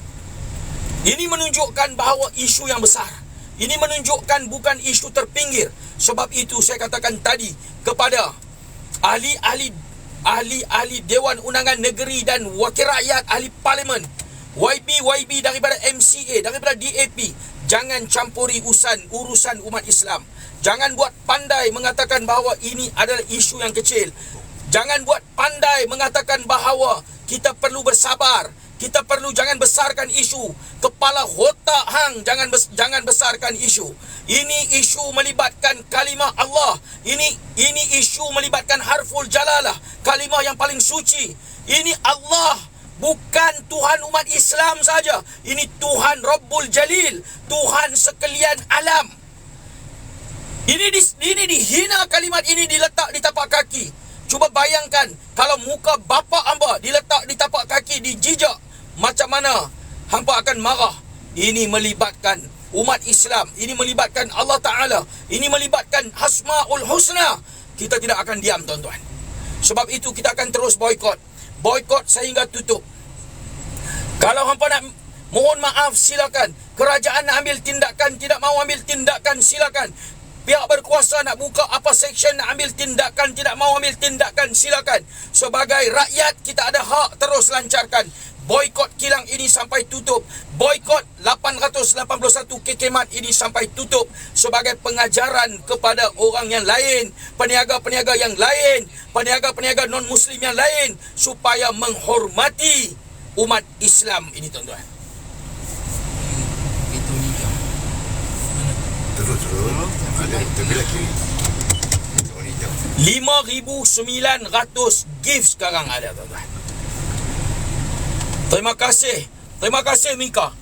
Ini menunjukkan bahawa isu yang besar. Ini menunjukkan bukan isu terpinggir. Sebab itu saya katakan tadi kepada ahli Dewan Undangan Negeri dan Wakil Rakyat, ahli Parlimen, YB daripada MCA, daripada DAP, jangan campuri urusan umat Islam. Jangan buat pandai mengatakan bahawa ini adalah isu yang kecil. Jangan buat pandai mengatakan bahawa kita perlu bersabar. Kita perlu jangan besarkan isu. Kepala otak hang jangan besarkan isu. Ini isu melibatkan kalimah Allah. Ini isu melibatkan harful jalalah, kalimah yang paling suci. Ini Allah, bukan Tuhan umat Islam saja. Ini Tuhan Rabbul Jalil, Tuhan sekalian alam. Ini dihina, kalimat ini diletak di tapak kaki. Cuba bayangkan kalau muka bapa hamba diletak di tapak kaki, dijijak, macam mana hampa akan marah. Ini melibatkan umat Islam, ini melibatkan Allah Ta'ala, ini melibatkan Asmaul Husna. Kita tidak akan diam, tuan-tuan. Sebab itu kita akan terus boykot sehingga tutup. Kalau hampa nak mohon maaf, silakan. Kerajaan nak ambil tindakan, tidak mahu ambil tindakan, silakan. Pihak berkuasa nak buka apa section, nak ambil tindakan, tidak mahu ambil tindakan, silakan. Sebagai rakyat, kita ada hak terus lancarkan. Boykot kilang ini sampai tutup. Boykot 881 kekemat ini sampai tutup. Sebagai pengajaran kepada orang yang lain, peniaga-peniaga yang lain, peniaga-peniaga non-Muslim yang lain, supaya menghormati umat Islam ini, tuan-tuan. Itu ni jam. Terus ada terbelah kiri. 5,900 gift sekarang ada, tuan-tuan. Terima kasih Mika.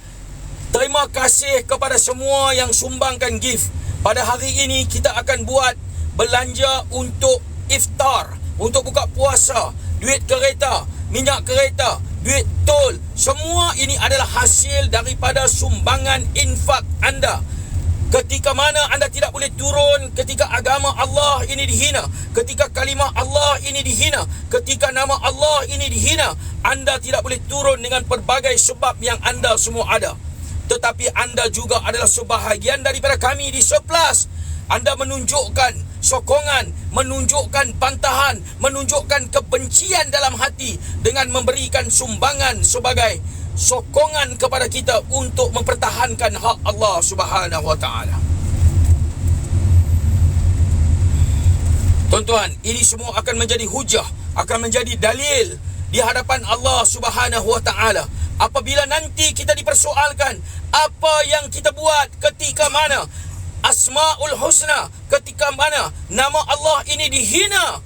Terima kasih kepada semua yang sumbangkan gift. Pada hari ini kita akan buat belanja untuk iftar, untuk buka puasa, duit kereta, minyak kereta, duit tol. Semua ini adalah hasil daripada sumbangan infak anda. Ketika mana anda tidak boleh turun, ketika agama Allah ini dihina, ketika kalimah Allah ini dihina, ketika nama Allah ini dihina, anda tidak boleh turun dengan pelbagai sebab yang anda semua ada. Tetapi anda juga adalah sebahagian daripada kami di Surplus. Anda menunjukkan sokongan, menunjukkan bantahan, menunjukkan kebencian dalam hati dengan memberikan sumbangan sebagai sokongan kepada kita untuk mempertahankan hak Allah Subhanahu wa taala. Tuan-tuan, ini semua akan menjadi hujah, akan menjadi dalil di hadapan Allah Subhanahu wa taala apabila nanti kita dipersoalkan apa yang kita buat ketika mana Asmaul Husna, ketika mana nama Allah ini dihina.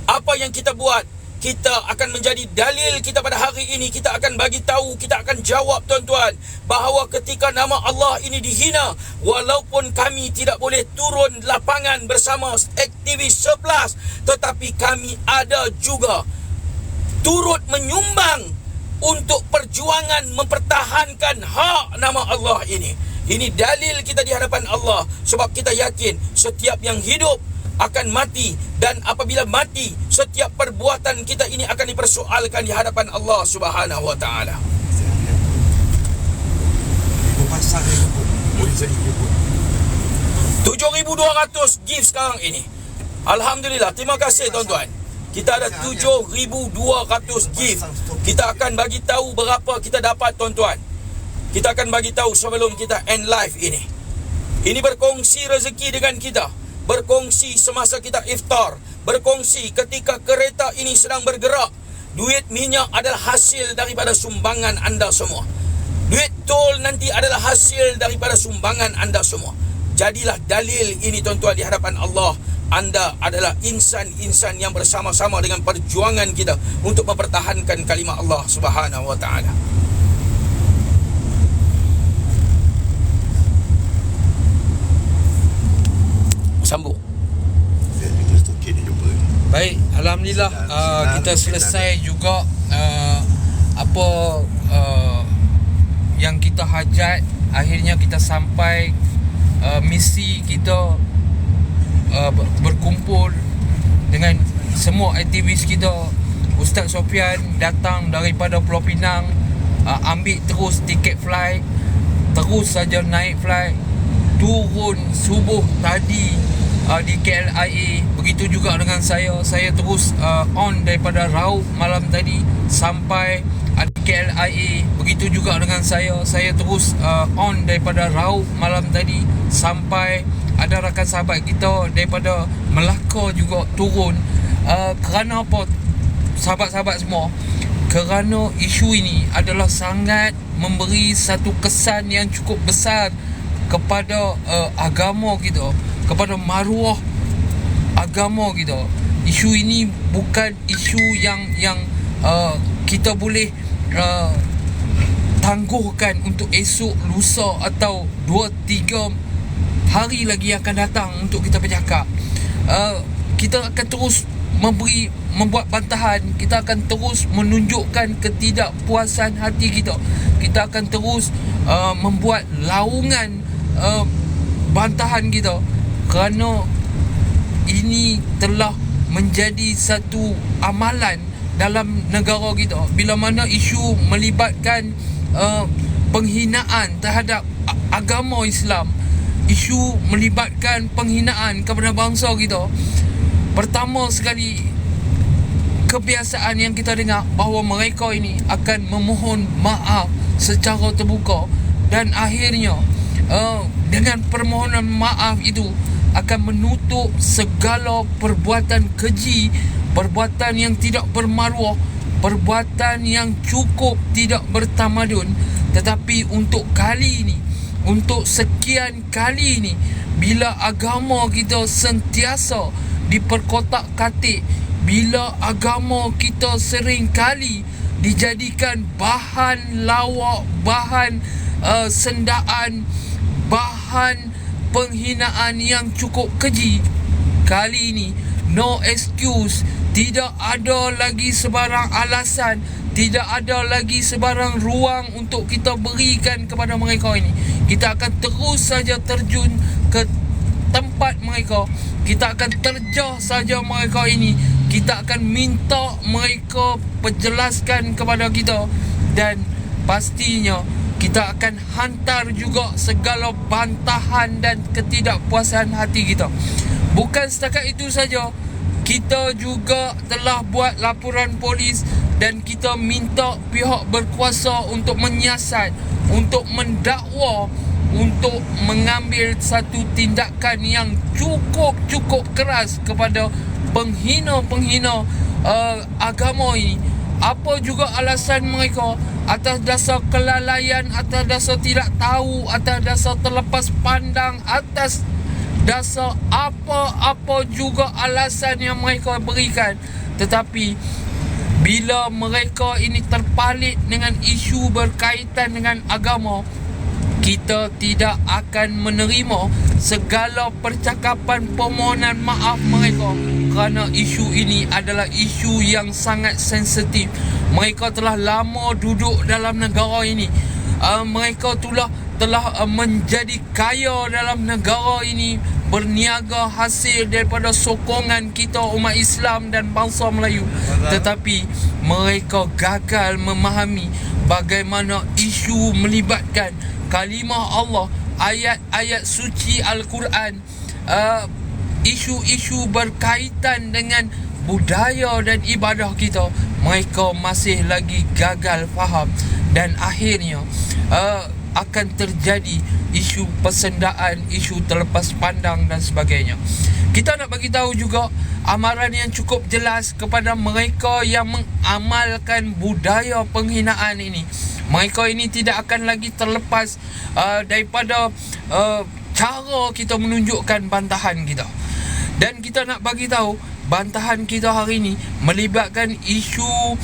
Apa yang kita buat, kita akan menjadi dalil kita pada hari ini. Kita akan bagi tahu, kita akan jawab, tuan-tuan, bahawa ketika nama Allah ini dihina, walaupun kami tidak boleh turun lapangan bersama aktivis Surplus, tetapi kami ada juga turut menyumbang untuk perjuangan mempertahankan hak nama Allah ini. Ini dalil kita di hadapan Allah, sebab kita yakin setiap yang hidup akan mati, dan apabila mati, setiap perbuatan kita ini akan dipersoalkan di hadapan Allah Subhanahu wa taala. 7,200 gift sekarang ini. Alhamdulillah, terima kasih tuan-tuan. Kita ada 7,200 gift. Kita akan bagi tahu berapa kita dapat, tuan-tuan. Kita akan bagi tahu sebelum kita end live ini. Ini berkongsi rezeki dengan kita, berkongsi semasa kita iftar, berkongsi ketika kereta ini sedang bergerak. Duit minyak adalah hasil daripada sumbangan anda semua. Duit tol nanti adalah hasil daripada sumbangan anda semua. Jadilah dalil ini, tuan-tuan, di hadapan Allah. Anda adalah insan-insan yang bersama-sama dengan perjuangan kita untuk mempertahankan kalimah Allah Subhanahu wa taala. Sambung. Baik, alhamdulillah kita selesai juga yang kita hajat. Akhirnya kita sampai misi kita berkumpul dengan semua aktivis kita. Ustaz Sofian datang daripada Pulau Pinang, ambil terus tiket flight, terus saja naik flight, turun subuh tadi di KLIA. Begitu juga dengan saya terus on daripada Raub malam tadi sampai ada KLIA. Begitu juga dengan saya terus on daripada Raub malam tadi sampai ada rakan sahabat kita daripada Melaka juga turun. Kerana apa, sahabat-sahabat semua? Kerana isu ini adalah sangat memberi satu kesan yang cukup besar kepada agama kita, kepada maruah agama kita. Isu ini bukan isu yang kita boleh tangguhkan untuk esok, lusa atau 2-3 hari lagi akan datang untuk kita bercakap. Kita akan terus membuat bantahan. Kita akan terus menunjukkan ketidakpuasan hati kita. Kita akan terus membuat laungan bantahan kita, kerana ini telah menjadi satu amalan dalam negara kita. Bila mana isu melibatkan penghinaan terhadap agama Islam, isu melibatkan penghinaan kepada bangsa kita, pertama sekali kebiasaan yang kita dengar bahawa mereka ini akan memohon maaf secara terbuka, dan akhirnya dengan permohonan maaf itu akan menutup segala perbuatan keji, perbuatan yang tidak bermaruah, perbuatan yang cukup tidak bertamadun. Tetapi untuk kali ini, untuk sekian kali ini, bila agama kita sentiasa diperkotak-katik, bila agama kita sering kali dijadikan bahan lawak, bahan sendaan, bahan penghinaan yang cukup keji, kali ini no excuse. Tidak ada lagi sebarang alasan, tidak ada lagi sebarang ruang untuk kita berikan kepada mereka ini. Kita akan terus saja terjun ke tempat mereka. Kita akan terjah saja mereka ini. Kita akan minta mereka perjelaskan kepada kita, dan pastinya kita akan hantar juga segala bantahan dan ketidakpuasan hati kita. Bukan setakat itu saja, kita juga telah buat laporan polis dan kita minta pihak berkuasa untuk menyiasat, untuk mendakwa, untuk mengambil satu tindakan yang cukup keras kepada penghina-penghina agama ini. Apa juga alasan mereka, atas dasar kelalaian, atas dasar tidak tahu, atas dasar terlepas pandang, atas dasar apa-apa juga alasan yang mereka berikan, tetapi bila mereka ini terpalit dengan isu berkaitan dengan agama, kita tidak akan menerima segala percakapan permohonan maaf mereka, kerana isu ini adalah isu yang sangat sensitif. Mereka telah lama duduk dalam negara ini. Mereka telah menjadi kaya dalam negara ini, berniaga hasil daripada sokongan kita umat Islam dan bangsa Melayu. Tetapi mereka gagal memahami bagaimana isu melibatkan kalimah Allah, ayat-ayat suci Al-Quran, isu-isu berkaitan dengan budaya dan ibadah kita. Mereka masih lagi gagal faham, dan akhirnya akan terjadi isu persendaan, isu terlepas pandang dan sebagainya. Kita nak bagi tahu juga amaran yang cukup jelas kepada mereka yang mengamalkan budaya penghinaan ini. Mereka ini tidak akan lagi terlepas daripada cara kita menunjukkan bantahan kita. Dan kita nak bagi tahu bantahan kita hari ini melibatkan isu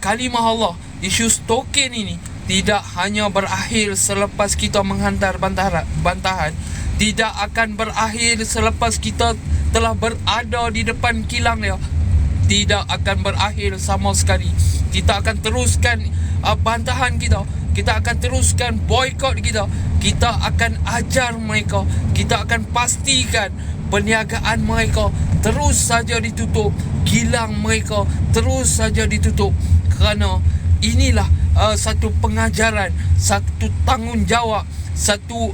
kalimah Allah, isu stokin ini tidak hanya berakhir selepas kita menghantar bantahan, tidak akan berakhir selepas kita telah berada di depan kilang dia. Tidak akan berakhir sama sekali. Kita akan teruskan bantahan kita. Kita akan teruskan boykot kita. Kita akan ajar mereka. Kita akan pastikan perniagaan mereka terus saja ditutup, kilang mereka terus saja ditutup, kerana inilah satu pengajaran, satu tanggungjawab, satu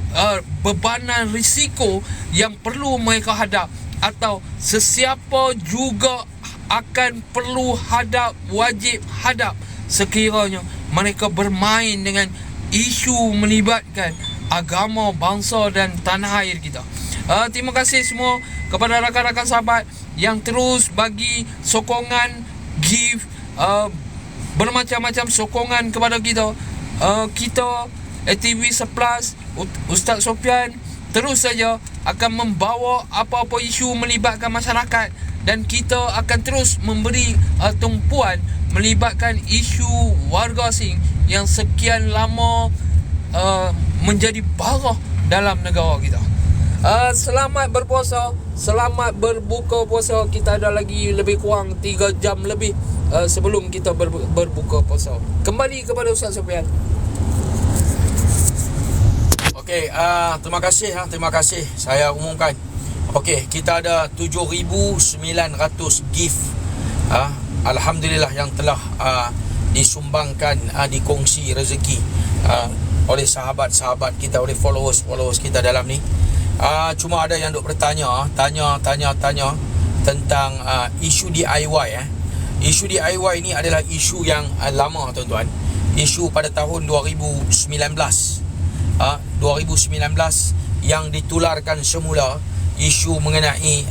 bebanan risiko yang perlu mereka hadap, atau sesiapa juga akan perlu hadap, wajib hadap sekiranya mereka bermain dengan isu melibatkan agama, bangsa dan tanah air kita. Terima kasih semua kepada rakan-rakan sahabat yang terus bagi sokongan, give, bermacam-macam sokongan kepada kita. Kita ATV Plus, Ustaz Sofian terus saja akan membawa apa-apa isu melibatkan masyarakat, dan kita akan terus memberi tumpuan melibatkan isu warga asing yang sekian lama menjadi barah dalam negara kita. Selamat berpuasa, selamat berbuka puasa. Kita ada lagi lebih kurang 3 jam lebih sebelum kita berbuka puasa. Kembali kepada Ustaz Sofian. Okey, terima kasih. Saya umumkan. Okey, kita ada 7,900 gift. Alhamdulillah yang telah disumbangkan, dikongsi rezeki oleh sahabat-sahabat kita, oleh followers kita dalam ni. Cuma ada yang duk bertanya tentang isu DIY. Isu DIY ni adalah isu yang lama, tuan-tuan. Isu pada tahun 2019 yang ditularkan semula, isu mengenai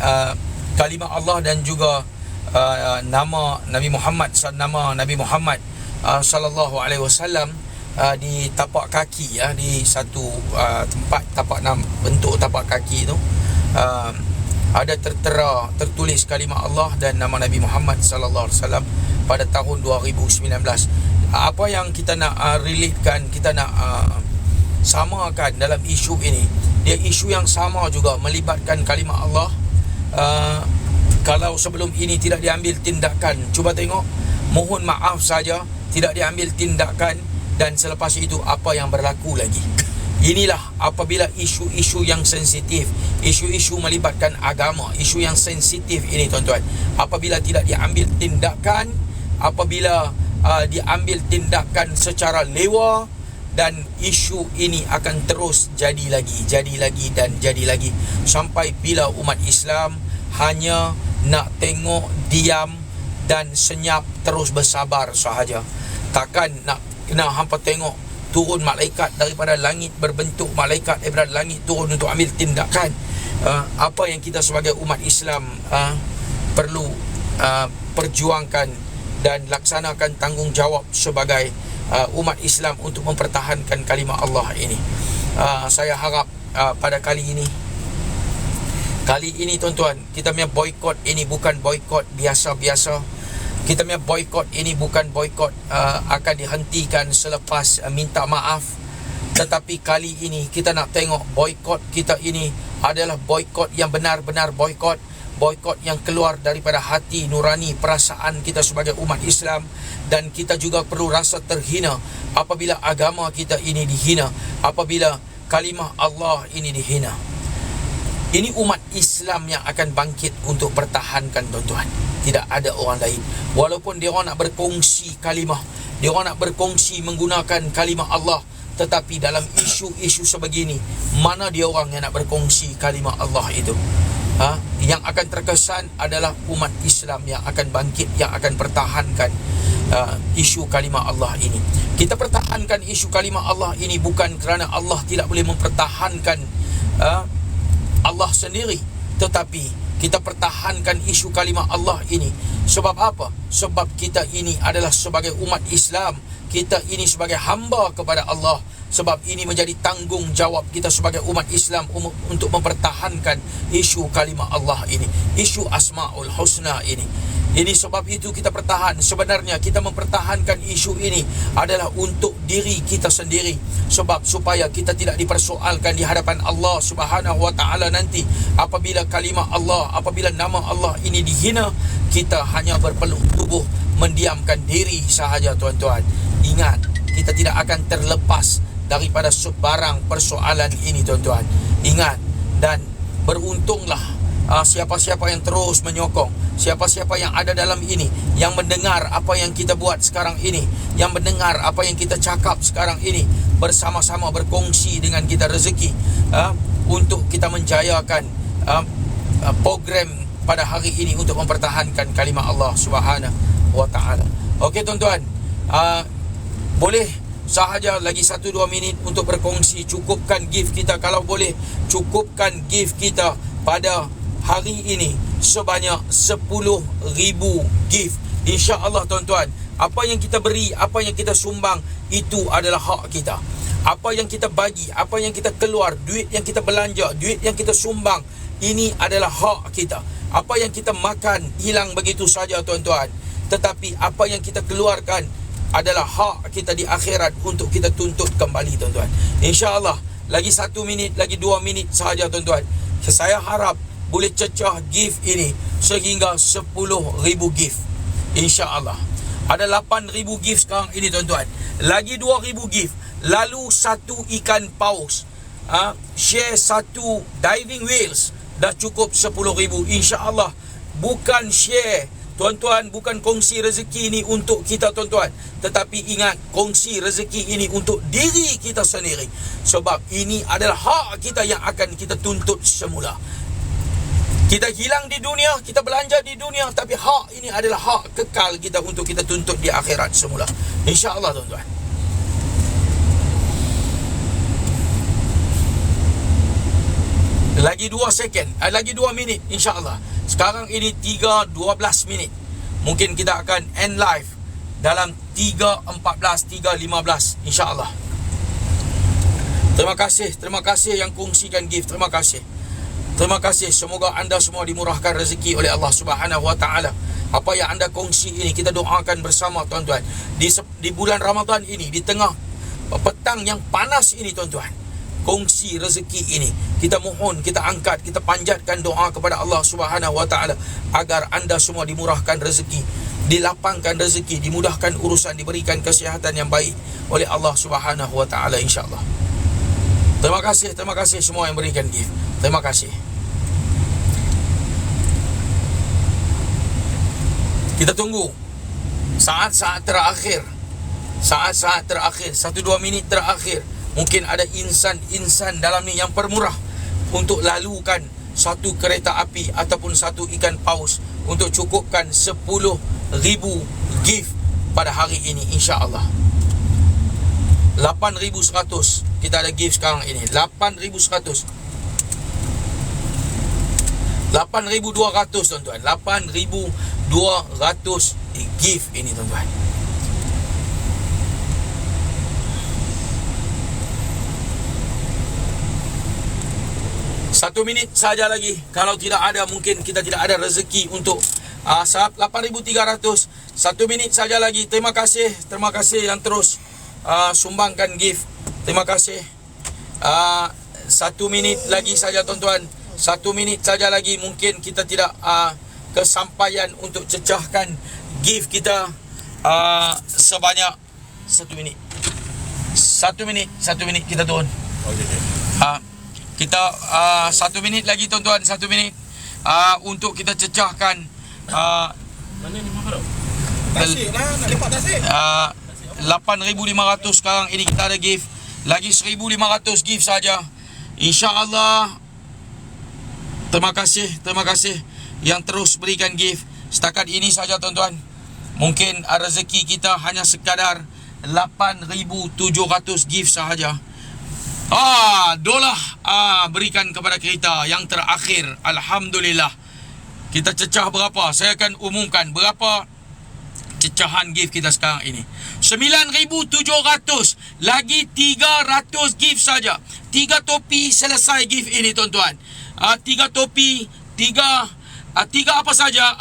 kalimah Allah dan juga nama Nabi Muhammad sallallahu alaihi wasallam di tapak kaki, di satu tempat bentuk tapak kaki itu ada tertulis kalimah Allah dan nama Nabi Muhammad sallallahu alaihi wasallam pada tahun 2019. Apa yang kita nak relatekan, kita nak samakan dalam isu ini, dia isu yang sama juga melibatkan kalimah Allah. Kalau sebelum ini tidak diambil tindakan, cuba tengok, mohon maaf saja, tidak diambil tindakan, dan selepas itu apa yang berlaku lagi. Inilah apabila isu-isu yang sensitif, isu-isu melibatkan agama, isu yang sensitif ini, tuan-tuan, apabila tidak diambil tindakan, apabila diambil tindakan secara lewa, dan isu ini akan terus jadi lagi sampai bila umat Islam hanya nak tengok, diam dan senyap, terus bersabar sahaja. Takkan nak hampa tengok turun malaikat daripada langit, berbentuk malaikat daripada langit turun untuk ambil tindakan. Apa yang kita sebagai umat Islam perlu perjuangkan dan laksanakan tanggungjawab sebagai umat Islam untuk mempertahankan kalimah Allah ini. Saya harap pada kali ini tuan-tuan, kita punya boikot ini bukan boikot biasa-biasa. Kita punya boikot ini bukan boikot akan dihentikan selepas minta maaf. Tetapi kali ini kita nak tengok boikot kita ini adalah boikot yang benar-benar boikot yang keluar daripada hati nurani perasaan kita sebagai umat Islam. Dan kita juga perlu rasa terhina apabila agama kita ini dihina, apabila kalimah Allah ini dihina. Ini umat Islam yang akan bangkit untuk pertahankan, tuan-tuan. Tidak ada orang lain. Walaupun dia orang nak berkongsi kalimah, dia orang nak berkongsi menggunakan kalimah Allah, tetapi dalam isu-isu sebegini, mana dia orang yang nak berkongsi kalimah Allah itu? Yang akan terkesan adalah umat Islam yang akan bangkit, yang akan pertahankan isu kalimah Allah ini. Kita pertahankan isu kalimah Allah ini bukan kerana Allah tidak boleh mempertahankan Allah sendiri, tetapi kita pertahankan isu kalimah Allah ini sebab apa? Sebab kita ini adalah sebagai umat Islam, kita ini sebagai hamba kepada Allah. Sebab ini menjadi tanggungjawab kita sebagai umat Islam untuk mempertahankan isu kalimah Allah ini, isu Asmaul Husna ini. Ini sebab itu kita pertahan. Sebenarnya kita mempertahankan isu ini adalah untuk diri kita sendiri, sebab supaya kita tidak dipersoalkan di hadapan Allah Subhanahu wa taala nanti. Apabila kalimah Allah, apabila nama Allah ini dihina, kita hanya berpeluk tubuh, mendiamkan diri sahaja, tuan-tuan. Ingat, kita tidak akan terlepas daripada sebarang persoalan ini, tuan-tuan. Ingat, dan beruntunglah siapa-siapa yang terus menyokong, siapa-siapa yang ada dalam ini, yang mendengar apa yang kita buat sekarang ini, yang mendengar apa yang kita cakap sekarang ini, bersama-sama berkongsi dengan kita rezeki untuk kita menjayakan program pada hari ini untuk mempertahankan kalimah Allah Subhanahu wa taala. Okey, tuan-tuan, boleh sahaja lagi 1-2 minit untuk berkongsi. Cukupkan gift kita, kalau boleh cukupkan gift kita pada hari ini sebanyak 10,000 gift. InsyaAllah tuan-tuan, apa yang kita beri, apa yang kita sumbang, itu adalah hak kita. Apa yang kita bagi, apa yang kita keluar, duit yang kita belanja, duit yang kita sumbang, ini adalah hak kita. Apa yang kita makan hilang begitu saja tuan-tuan, tetapi apa yang kita keluarkan adalah hak kita di akhirat untuk kita tuntut kembali tuan-tuan. InsyaAllah lagi 1 minit, lagi 2 minit sahaja tuan-tuan. Saya harap boleh cecah gift ini sehingga 10,000 gift. InsyaAllah. Ada 8,000 gift sekarang ini tuan-tuan. Lagi 2,000 gift. Lalu 1 ikan paus. Share 1 diving wheels. Dah cukup 10,000. InsyaAllah. Bukan share tuan-tuan, bukan kongsi rezeki ini untuk kita tuan-tuan, tetapi ingat, kongsi rezeki ini untuk diri kita sendiri. Sebab ini adalah hak kita yang akan kita tuntut semula. Kita hilang di dunia, kita belanja di dunia, tapi hak ini adalah hak kekal kita untuk kita tuntut di akhirat semula. InsyaAllah tuan-tuan. Lagi 2 second, lagi 2 minit insyaAllah. Sekarang ini 3:12 minit. Mungkin kita akan end live dalam 3:14, 3:15 insyaAllah. Terima kasih yang kongsikan gift. Terima kasih. Semoga anda semua dimurahkan rezeki oleh Allah Subhanahu Wa Taala. Apa yang anda kongsi ini kita doakan bersama tuan-tuan. Di bulan Ramadan ini, di tengah petang yang panas ini tuan-tuan, kongsi rezeki ini kita mohon, kita angkat, kita panjatkan doa kepada Allah Subhanahu Wa Taala agar anda semua dimurahkan rezeki, dilapangkan rezeki, dimudahkan urusan, diberikan kesihatan yang baik oleh Allah Subhanahu Wa Taala insya-Allah. Terima kasih semua yang berikan gift. Terima kasih. Kita tunggu saat-saat terakhir. 1-2 minit terakhir. Mungkin ada insan dalam ni yang permurah untuk lalukan 1 kereta api ataupun 1 ikan paus untuk cukupkan 10,000 gift pada hari ini insya-Allah. 8,100 kita ada gift sekarang ini. 8,100. 8,200 tuan-tuan. 8,200 gift ini tuan-tuan. Satu minit saja lagi. Kalau tidak ada, mungkin kita tidak ada rezeki untuk 8,300. 1 minit saja lagi. Terima kasih yang terus sumbangkan gift. Terima kasih. 1 minit lagi saja tuan-tuan. 1 minit saja lagi. Mungkin kita tidak kesampaian untuk cecahkan gift kita sebanyak 1 minit. 1 minit kita turun. Kita 1 minit lagi tuan-tuan. 1 minit untuk kita cecahkan Mana ni Muhammad? Tasik lah, nak lepak tasik. 8,500 sekarang ini kita ada gift. Lagi 1,500 gift saja. InsyaAllah. Terima kasih yang terus berikan gift. Setakat ini saja tuan-tuan. Mungkin rezeki kita hanya sekadar 8,700 gift sahaja. Dolah berikan kepada kita yang terakhir. Alhamdulillah. Kita cecah berapa? Saya akan umumkan berapa cecahan gift kita sekarang ini. 9,700. Lagi 300 gift saja. 3 topi selesai gift ini tuan-tuan. 3 topi, 3 apa saja?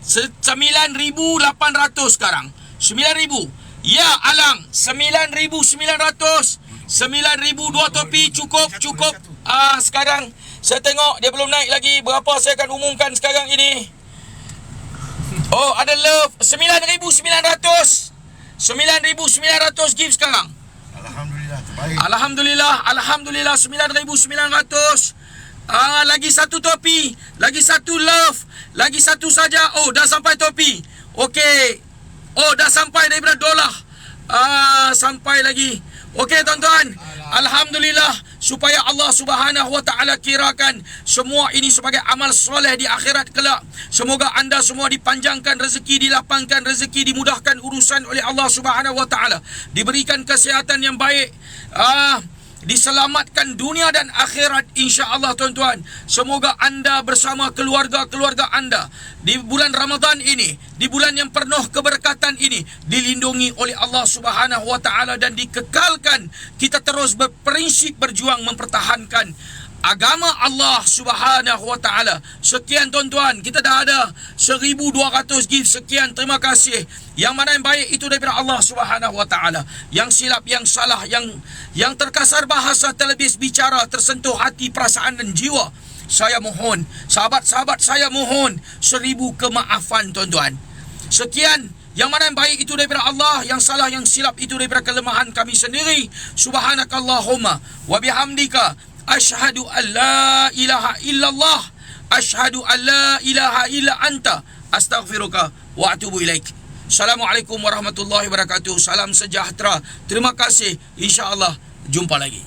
9,800 sekarang. 9,000. Ya Alang, 9,900. 9,000 2 topi cukup. Sekarang saya tengok dia belum naik lagi. Berapa saya akan umumkan sekarang ini. Ada love 9,900. 9,900 gift sekarang. Alhamdulillah, terbaik. Alhamdulillah 9,900. Lagi 1 topi, lagi 1 love, lagi 1 saja. Dah sampai topi. Okey. Dah sampai daripada dolar. Sampai lagi. Okey tuan-tuan, alhamdulillah supaya Allah Subhanahu wa taala kirakan semua ini sebagai amal soleh di akhirat kelak. Semoga anda semua dipanjangkan rezeki, dilapangkan rezeki, dimudahkan urusan oleh Allah Subhanahu wa taala, diberikan kesihatan yang baik, diselamatkan dunia dan akhirat insya-Allah tuan-tuan. Semoga anda bersama keluarga-keluarga anda di bulan Ramadan ini, di bulan yang penuh keberkatan ini, dilindungi oleh Allah Subhanahu wa taala dan dikekalkan kita terus berprinsip berjuang mempertahankan agama Allah Subhanahu wa taala. Sekian tuan-tuan, kita dah ada 1200 gift. Sekian, terima kasih. Yang mana yang baik itu daripada Allah Subhanahu wa taala. Yang silap, yang salah, yang terkasar bahasa, terlebis bicara, tersentuh hati, perasaan dan jiwa, saya mohon, sahabat-sahabat saya mohon 1000 kemaafan tuan-tuan. Sekian. Yang mana yang baik itu daripada Allah, yang salah, yang silap itu daripada kelemahan kami sendiri. Subhanakallahumma wa bihamdika asyhadu an la ilaha illallah, asyhadu an la ilaha illa anta, astaghfiruka wa atubu ilaik. Assalamualaikum warahmatullahi wabarakatuh. Salam sejahtera. Terima kasih. InsyaAllah jumpa lagi.